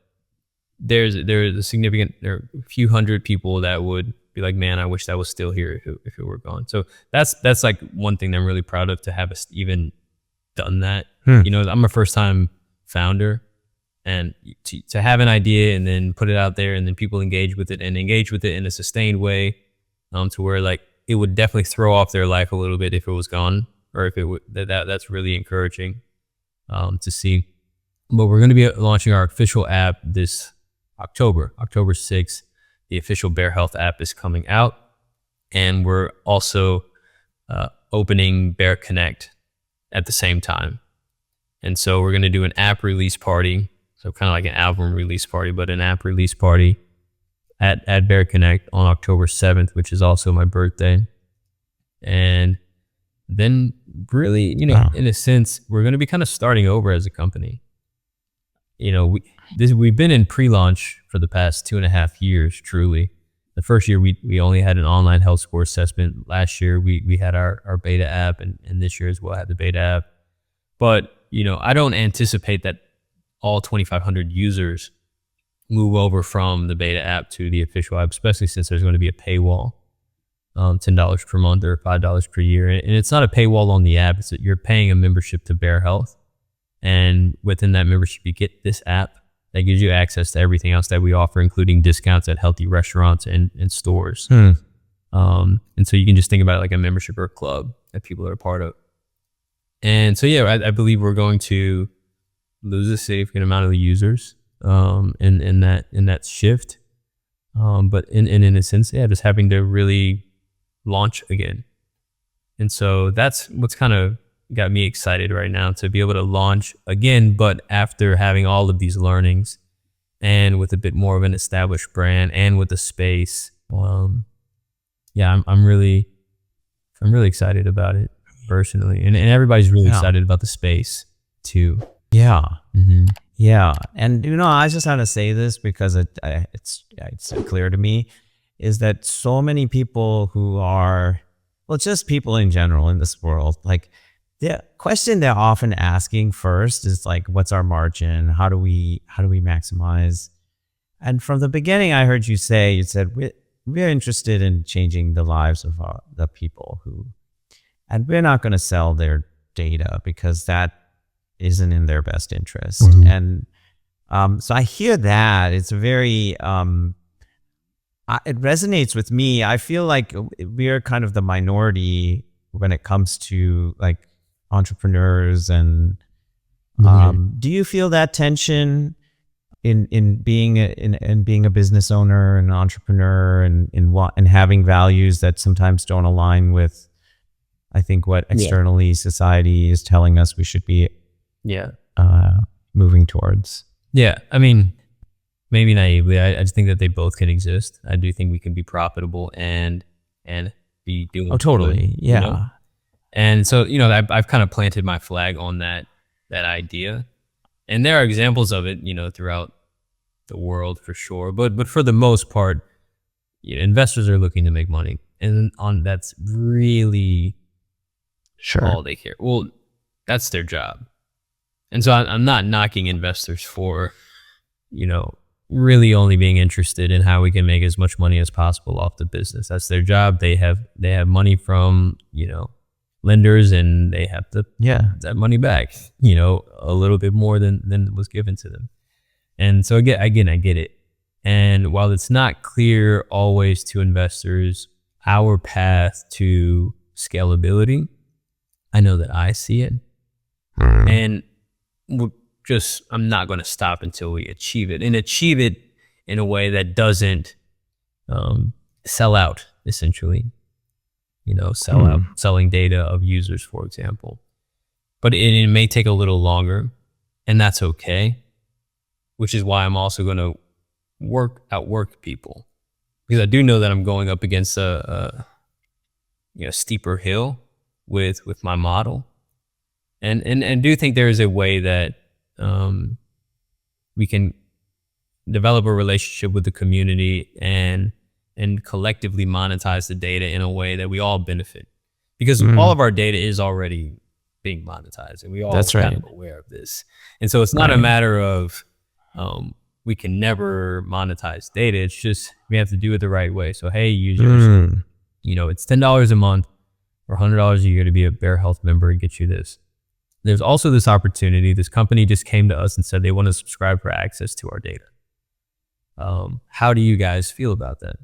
there are a few hundred people that would be like, man, I wish that was still here if it were gone. So that's like one thing that I'm really proud of, to have us even done that. I'm a first time founder, and to have an idea and then put it out there and then people engage with it in a sustained way, to where like it would definitely throw off their life a little bit if it was gone, or if it would, that's really encouraging to see. But we're going to be launching our official app this October 6th. The official Bear Health app is coming out, and we're also opening Bear Connect at the same time. And so we're going to do an app release party, so kind of like an album release party, but an app release party at Bear Connect on October 7th, which is also my birthday. And then really, in a sense, we're going to be kind of starting over as a company. We've been in pre-launch for the past 2.5 years, truly. The first year we only had an online health score assessment. Last year we had our beta app, and this year as well had the beta app. But, I don't anticipate that all 2,500 users move over from the beta app to the official app, especially since there's going to be a paywall, $10 per month or $5 per year. And it's not a paywall on the app. It's that you're paying a membership to Bear Health. And within that membership, you get this app that gives you access to everything else that we offer, including discounts at healthy restaurants and stores. And so you can just think about it like a membership or a club that people are a part of. And so, I believe we're going to lose a significant amount of the users in that shift. But in a sense, just having to really launch again. And so that's what's kind of got me excited right now, to be able to launch again, but after having all of these learnings and with a bit more of an established brand and with the space. I'm really excited about it personally, and everybody's really excited about the space too. Yeah. Mm-hmm. Yeah. And, I just had to say this because it's clear to me is that so many people who are, well, just people in general in this world, like the question they're often asking first is like, what's our margin? How do we maximize? And from the beginning, I heard you say, you said, we're interested in changing the lives of the people and we're not going to sell their data because that isn't in their best interest. Mm-hmm. And so I hear that. It's very, it resonates with me. I feel like we're kind of the minority when it comes to like entrepreneurs. And do you feel that tension in being a business owner and an entrepreneur and having values that sometimes don't align with, I think, what externally society is telling us we should be moving towards? Yeah. I mean, maybe naively, I just think that they both can exist. I do think we can be profitable and be doing totally. good, Yeah. And so, I've kind of planted my flag on that idea. And there are examples of it, throughout the world for sure. But for the most part, investors are looking to make money. And that's really all they care. Well, that's their job. And so I'm not knocking investors for, really only being interested in how we can make as much money as possible off the business. That's their job. They have money from, lenders, and they have to that money back, a little bit more than was given to them. And so again, I get it. And while it's not clear always to investors our path to scalability, I know that I see it. And I'm not going to stop until we achieve it, and achieve it in a way that doesn't sell out, essentially. Selling data of users, for example. But it may take a little longer, and that's okay, which is why I'm also going to outwork people, because I do know that I'm going up against a steeper hill with my model, and do think there is a way that we can develop a relationship with the community and collectively monetize the data in a way that we all benefit, because all of our data is already being monetized, and we all kind of aware of this. And so it's not a matter of we can never monetize data. It's just we have to do it the right way. So hey, users, it's $10 a month or $100 a year to be a Bear Health member and get you this. There's also this opportunity. This company just came to us and said they want to subscribe for access to our data. How do you guys feel about that?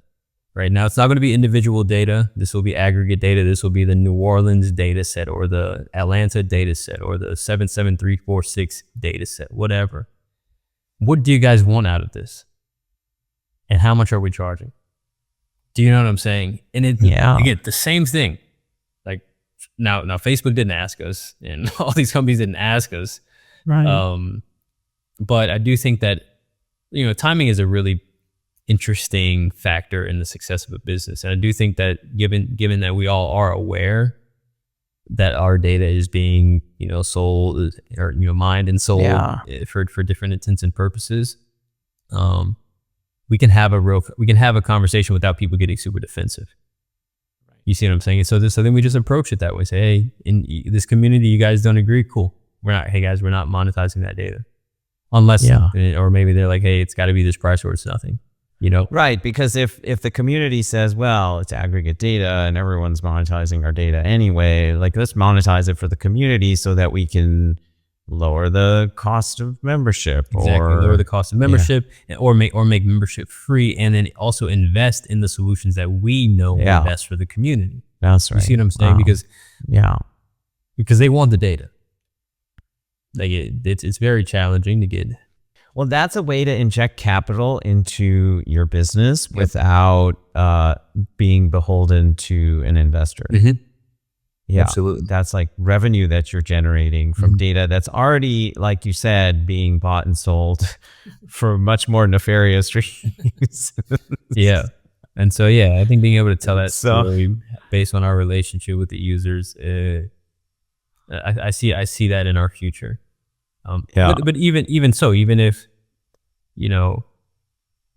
Right now, it's not going to be individual data. This will be aggregate data. This will be the New Orleans data set, or the Atlanta data set, or the 77346 data set, whatever. What do you guys want out of this? And how much are we charging? Do you know what I'm saying? And again, the same thing. Like now Facebook didn't ask us, and all these companies didn't ask us. Right. But I do think that, timing is a really interesting factor in the success of a business. And I do think that given that we all are aware that our data is being, sold or, mined and sold for different intents and purposes, we can have a conversation without people getting super defensive. You see what I'm saying? So then we just approach it that way. Say, hey, in this community, you guys don't agree? Cool. Hey guys, we're not monetizing that data. Unless, or maybe they're like, hey, it's got to be this price or it's nothing. Right, because if the community says, well, it's aggregate data and everyone's monetizing our data anyway, like let's monetize it for the community so that we can lower the cost of membership. Or lower the cost of membership, or make membership free, and then also invest in the solutions that we know are best for the community. That's right. You see what I'm saying? Because they want the data. Like it's very challenging to get. Well, that's a way to inject capital into your business without being beholden to an investor. Mm-hmm. Yeah, absolutely. That's like revenue that you're generating from data that's already, like you said, being bought and sold for much more nefarious reasons. Yeah. And so, I think being able to tell that story based on our relationship with the users, I see that in our future. Yeah. But even so, even if, you know,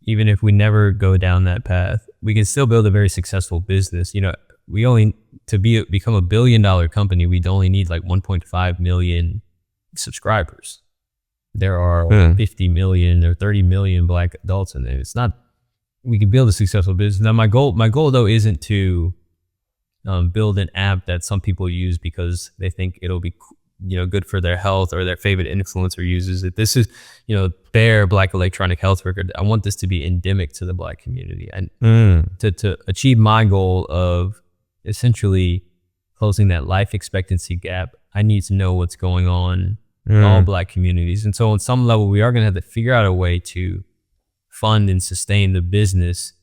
even if we never go down that path, we can still build a very successful business. You know, we only become a $1 billion company, we'd only need like 1.5 million subscribers. There are 50 million or 30 million Black adults in there. It's not. We can build a successful business. Now, my goal though isn't to build an app that some people use because they think it'll be, you know, good for their health, or their favorite influencer uses it. This is, you know, Bear Black electronic health record. I want this to be endemic to the Black community, and to achieve my goal of essentially closing that life expectancy gap, I need to know what's going on in all Black communities. And so on some level, we are going to have to figure out a way to fund and sustain the business,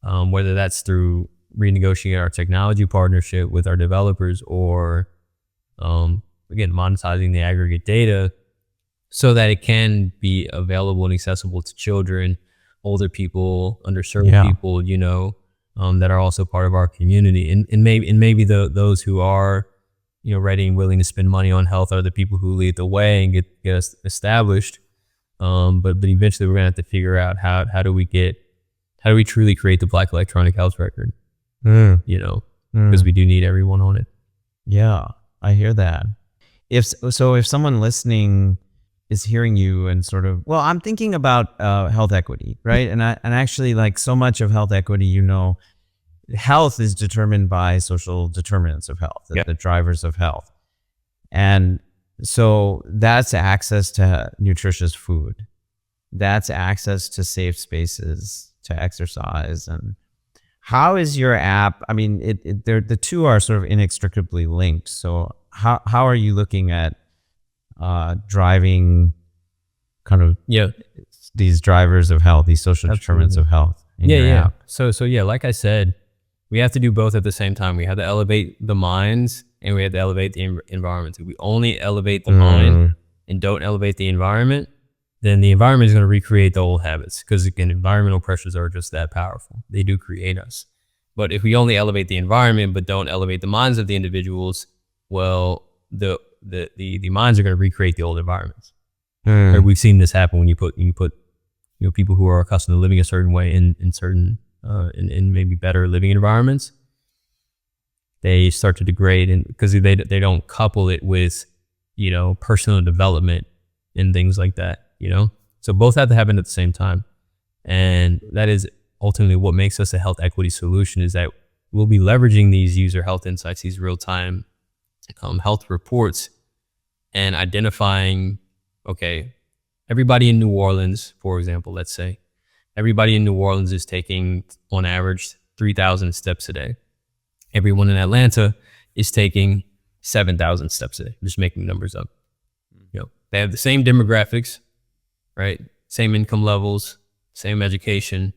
whether that's through renegotiating our technology partnership with our developers, or again, monetizing the aggregate data so that it can be available and accessible to children, older people, underserved people, you know, that are also part of our community. And maybe those who are, you know, ready and willing to spend money on health are the people who lead the way and get us established. But eventually we're gonna have to figure out how do we truly create the Black electronic health record, you know, because we do need everyone on it. Yeah, I hear that. If someone listening is hearing you and sort of, well, I'm thinking about health equity, right? And actually, like, so much of health equity, you know, health is determined by social determinants of health, the drivers of health. And so that's access to nutritious food. That's access to safe spaces to exercise. And how is your app? I mean, the two are sort of inextricably linked. So how are you looking at driving kind of these drivers of health, these social determinants of health in your app? So yeah, like I said, we have to do both at the same time. We have to elevate the minds, and we have to elevate the environment. If we only elevate the mind and don't elevate the environment, then the environment is going to recreate the old habits, because again, environmental pressures are just that powerful. They do create us. But if we only elevate the environment but don't elevate the minds of the individuals, well, the minds are going to recreate the old environments. Or we've seen this happen when you put you know, people who are accustomed to living a certain way in certain in maybe better living environments, they start to degrade, and because they don't couple it with, you know, personal development and things like that, you know. So both have to happen at the same time, and that is ultimately what makes us a health equity solution, is that we'll be leveraging these user health insights, these real-time health reports, and identifying, okay, everybody in New Orleans, for example, let's say everybody in New Orleans is taking on average 3,000 steps a day. Everyone in Atlanta is taking 7,000 steps a day. I'm just making numbers up. You know, they have the same demographics, right? Same income levels, same education,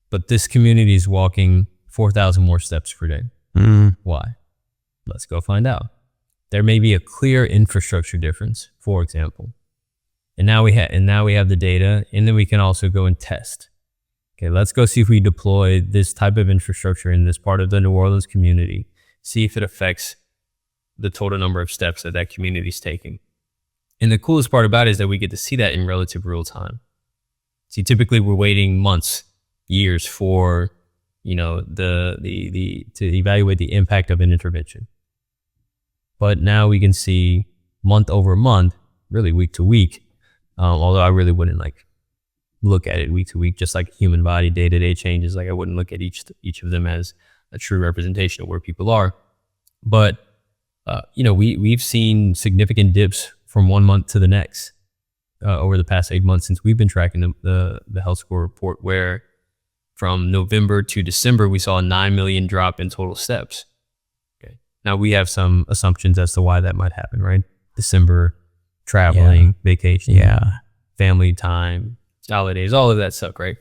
but this community is walking 4,000 more steps per day. Why? Let's go find out. There may be a clear infrastructure difference, for example. And now we have the data, and then we can also go and test. Okay, let's go see if we deploy this type of infrastructure in this part of the New Orleans community, see if it affects the total number of steps that community is taking. And the coolest part about it is that we get to see that in relative real time. See, typically we're waiting months, years for, you know, to evaluate the impact of an intervention. But now we can see month over month, really week to week. Although I really wouldn't like look at it week to week, just like human body day-to-day changes. Like I wouldn't look at each of them as a true representation of where people are. But you know, we've seen significant dips from one month to the next over the past 8 months since we've been tracking the health score report, where from November to December we saw a 9 million drop in total steps. Okay, now we have some assumptions as to why that might happen, right? December, traveling, vacation, family time, holidays, all of that stuff, right?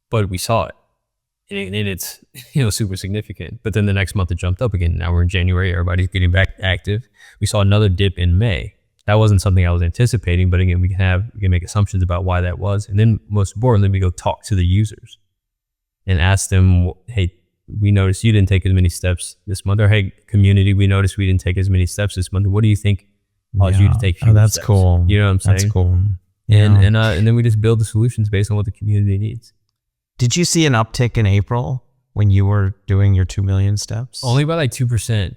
But we saw it, and it's, you know, super significant. But then the next month it jumped up again. Now we're in January, everybody's getting back active. We saw another dip in May. That wasn't something I was anticipating, but again, we can make assumptions about why that was, and then most importantly, we go talk to the users and ask them, hey, we noticed you didn't take as many steps this month, or hey, community, we noticed we didn't take as many steps this month. What do you think cause you to take Oh, fewer that's steps. cool. You know what I'm saying? That's cool. And Yeah. and then we just build the solutions based on what the community needs. Did you see an uptick in April when you were doing your 2 million steps? Only by like 2%.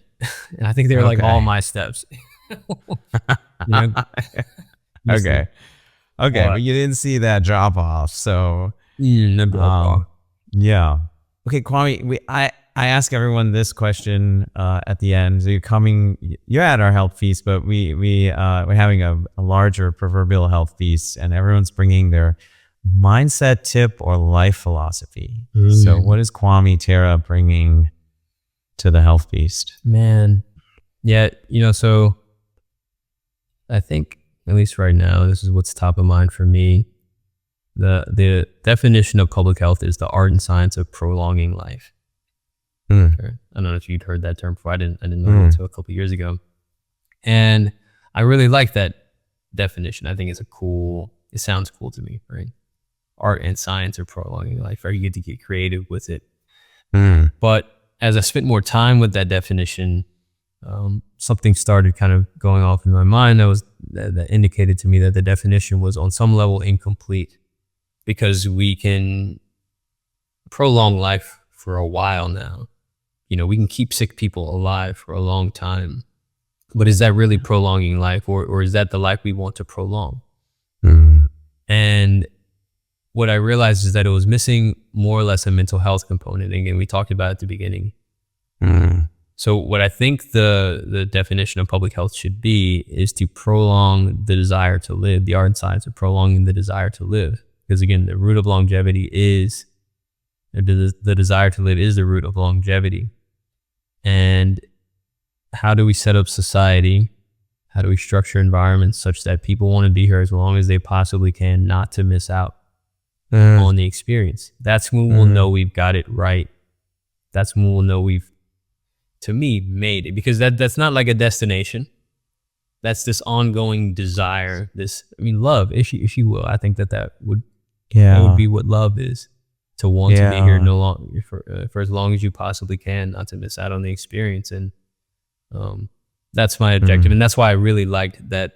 And I think they were like all Okay. my steps. You know, just Okay. Okay, uh, but you didn't see that drop off. So, no drop off. yeah. Okay, Kwame, I ask everyone this question at the end. So you're at our health feast, but we're having a larger proverbial health feast, and everyone's bringing their mindset tip or life philosophy. So what is Kwame Terra bringing to the health feast? Man. Yeah, so I think at least right now, this is what's top of mind for me. The definition of public health is the art and science of prolonging life. I don't know if you'd heard that term before. I didn't know it until a couple of years ago. And I really like that definition. I think it sounds cool to me, right? Art and science of prolonging life. Or you get to get creative with it. But as I spent more time with that definition, something started kind of going off in my mind that indicated to me that the definition was on some level incomplete, because we can prolong life for a while now. We can keep sick people alive for a long time, but is that really prolonging life, or is that the life we want to prolong? And what I realized is that it was missing more or less a mental health component. Again, we talked about it at the beginning. So what I think the definition of public health should be is to prolong the desire to live, the art and science of prolonging the desire to live. Because again, the root of longevity is, the desire to live is the root of longevity. And how do we set up society? How do we structure environments such that people want to be here as long as they possibly can, not to miss out on the experience? That's when we'll know we've got it right. That's when we'll know we've, to me, made it. Because that's not like a destination. That's this ongoing desire, love, if you will. I think that would be what love is. To want to be here no longer for as long as you possibly can, not to miss out on the experience. And that's my objective. And that's why I really liked that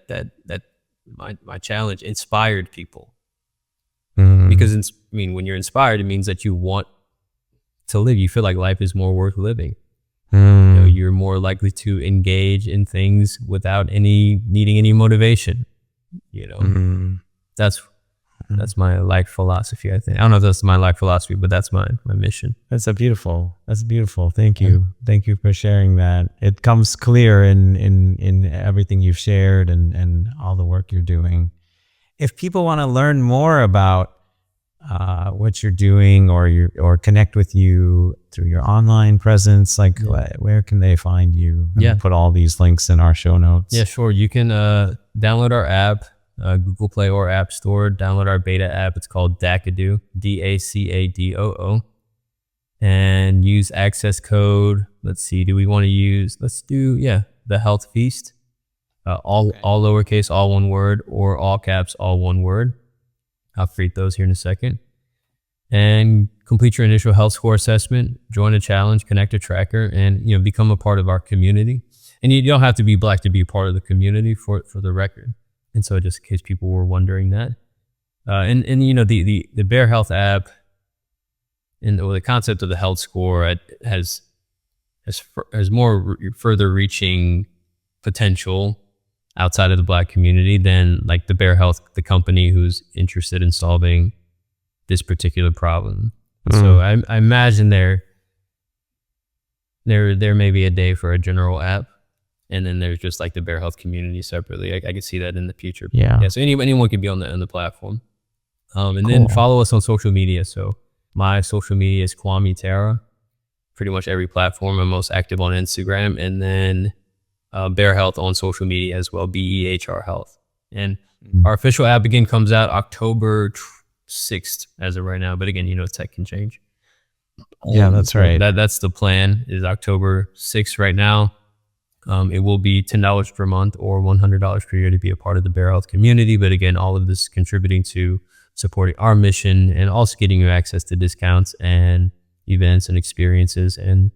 my challenge inspired people. Because when you're inspired, it means that you want to live. You feel like life is more worth living. You're more likely to engage in things without needing any motivation. That's my life philosophy, I think. I don't know if that's my life philosophy, but that's my mission. That's beautiful. Thank you. Thank you for sharing that. It comes clear in everything you've shared and all the work you're doing. If people want to learn more about what you're doing or connect with you through your online presence, where can they find you? We'll put all these links in our show notes. Yeah, sure. You can download our app, Google Play or App Store. Download our beta app. It's called Dacadoo, DACADOO, and use access code. Let's see. Do we want to use? Let's do the Health Feast. All lowercase, all one word, or all caps, all one word. I'll create those here in a second. And complete your initial health score assessment, join a challenge, connect a tracker, and become a part of our community. And you don't have to be Black to be a part of the community, for the record. And so, just in case people were wondering that, the Bear Health app and the concept of the health score has more further reaching potential outside of the Black community than like the Bear Health, the company who's interested in solving this particular problem. So I imagine there may be a day for a general app, and then there's just like the Bear Health community separately. I could see that in the future. So anyone can be on the platform. And then follow us on social media. So my social media is Kwame Terra. Pretty much every platform. I'm most active on Instagram, and then Bear Health on social media as well, BEHR Health. And our official app again comes out October 6th as of right now. But again, tech can change. Yeah, that's right. That's the plan, is October 6th right now. It will be $10 per month or $100 per year to be a part of the Bear Health community. But again, all of this contributing to supporting our mission and also getting you access to discounts and events and experiences and,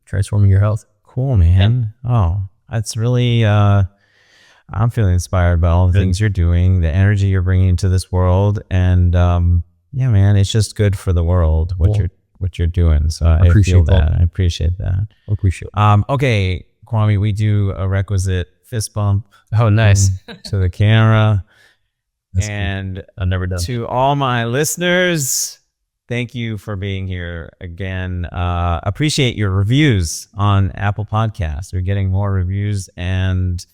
transforming your health. Cool, man. Oh, that's really I'm feeling inspired by all the Good. things you're doing, the energy you're bringing into this world, and yeah, man, it's just good for the world what you're doing. So I feel that. I appreciate that. Appreciate it. Okay, Kwame, we do a requisite fist bump. Oh, nice. To the camera. That's and cool. I've never done. To all my listeners, thank you for being here again. Appreciate your reviews on Apple Podcasts. We're getting more reviews, and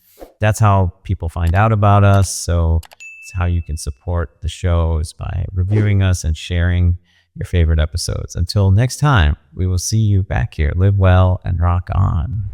that's how people find out about us. So it's how you can support the show is by reviewing us and sharing your favorite episodes. Until next time, we will see you back here. Live well and rock on.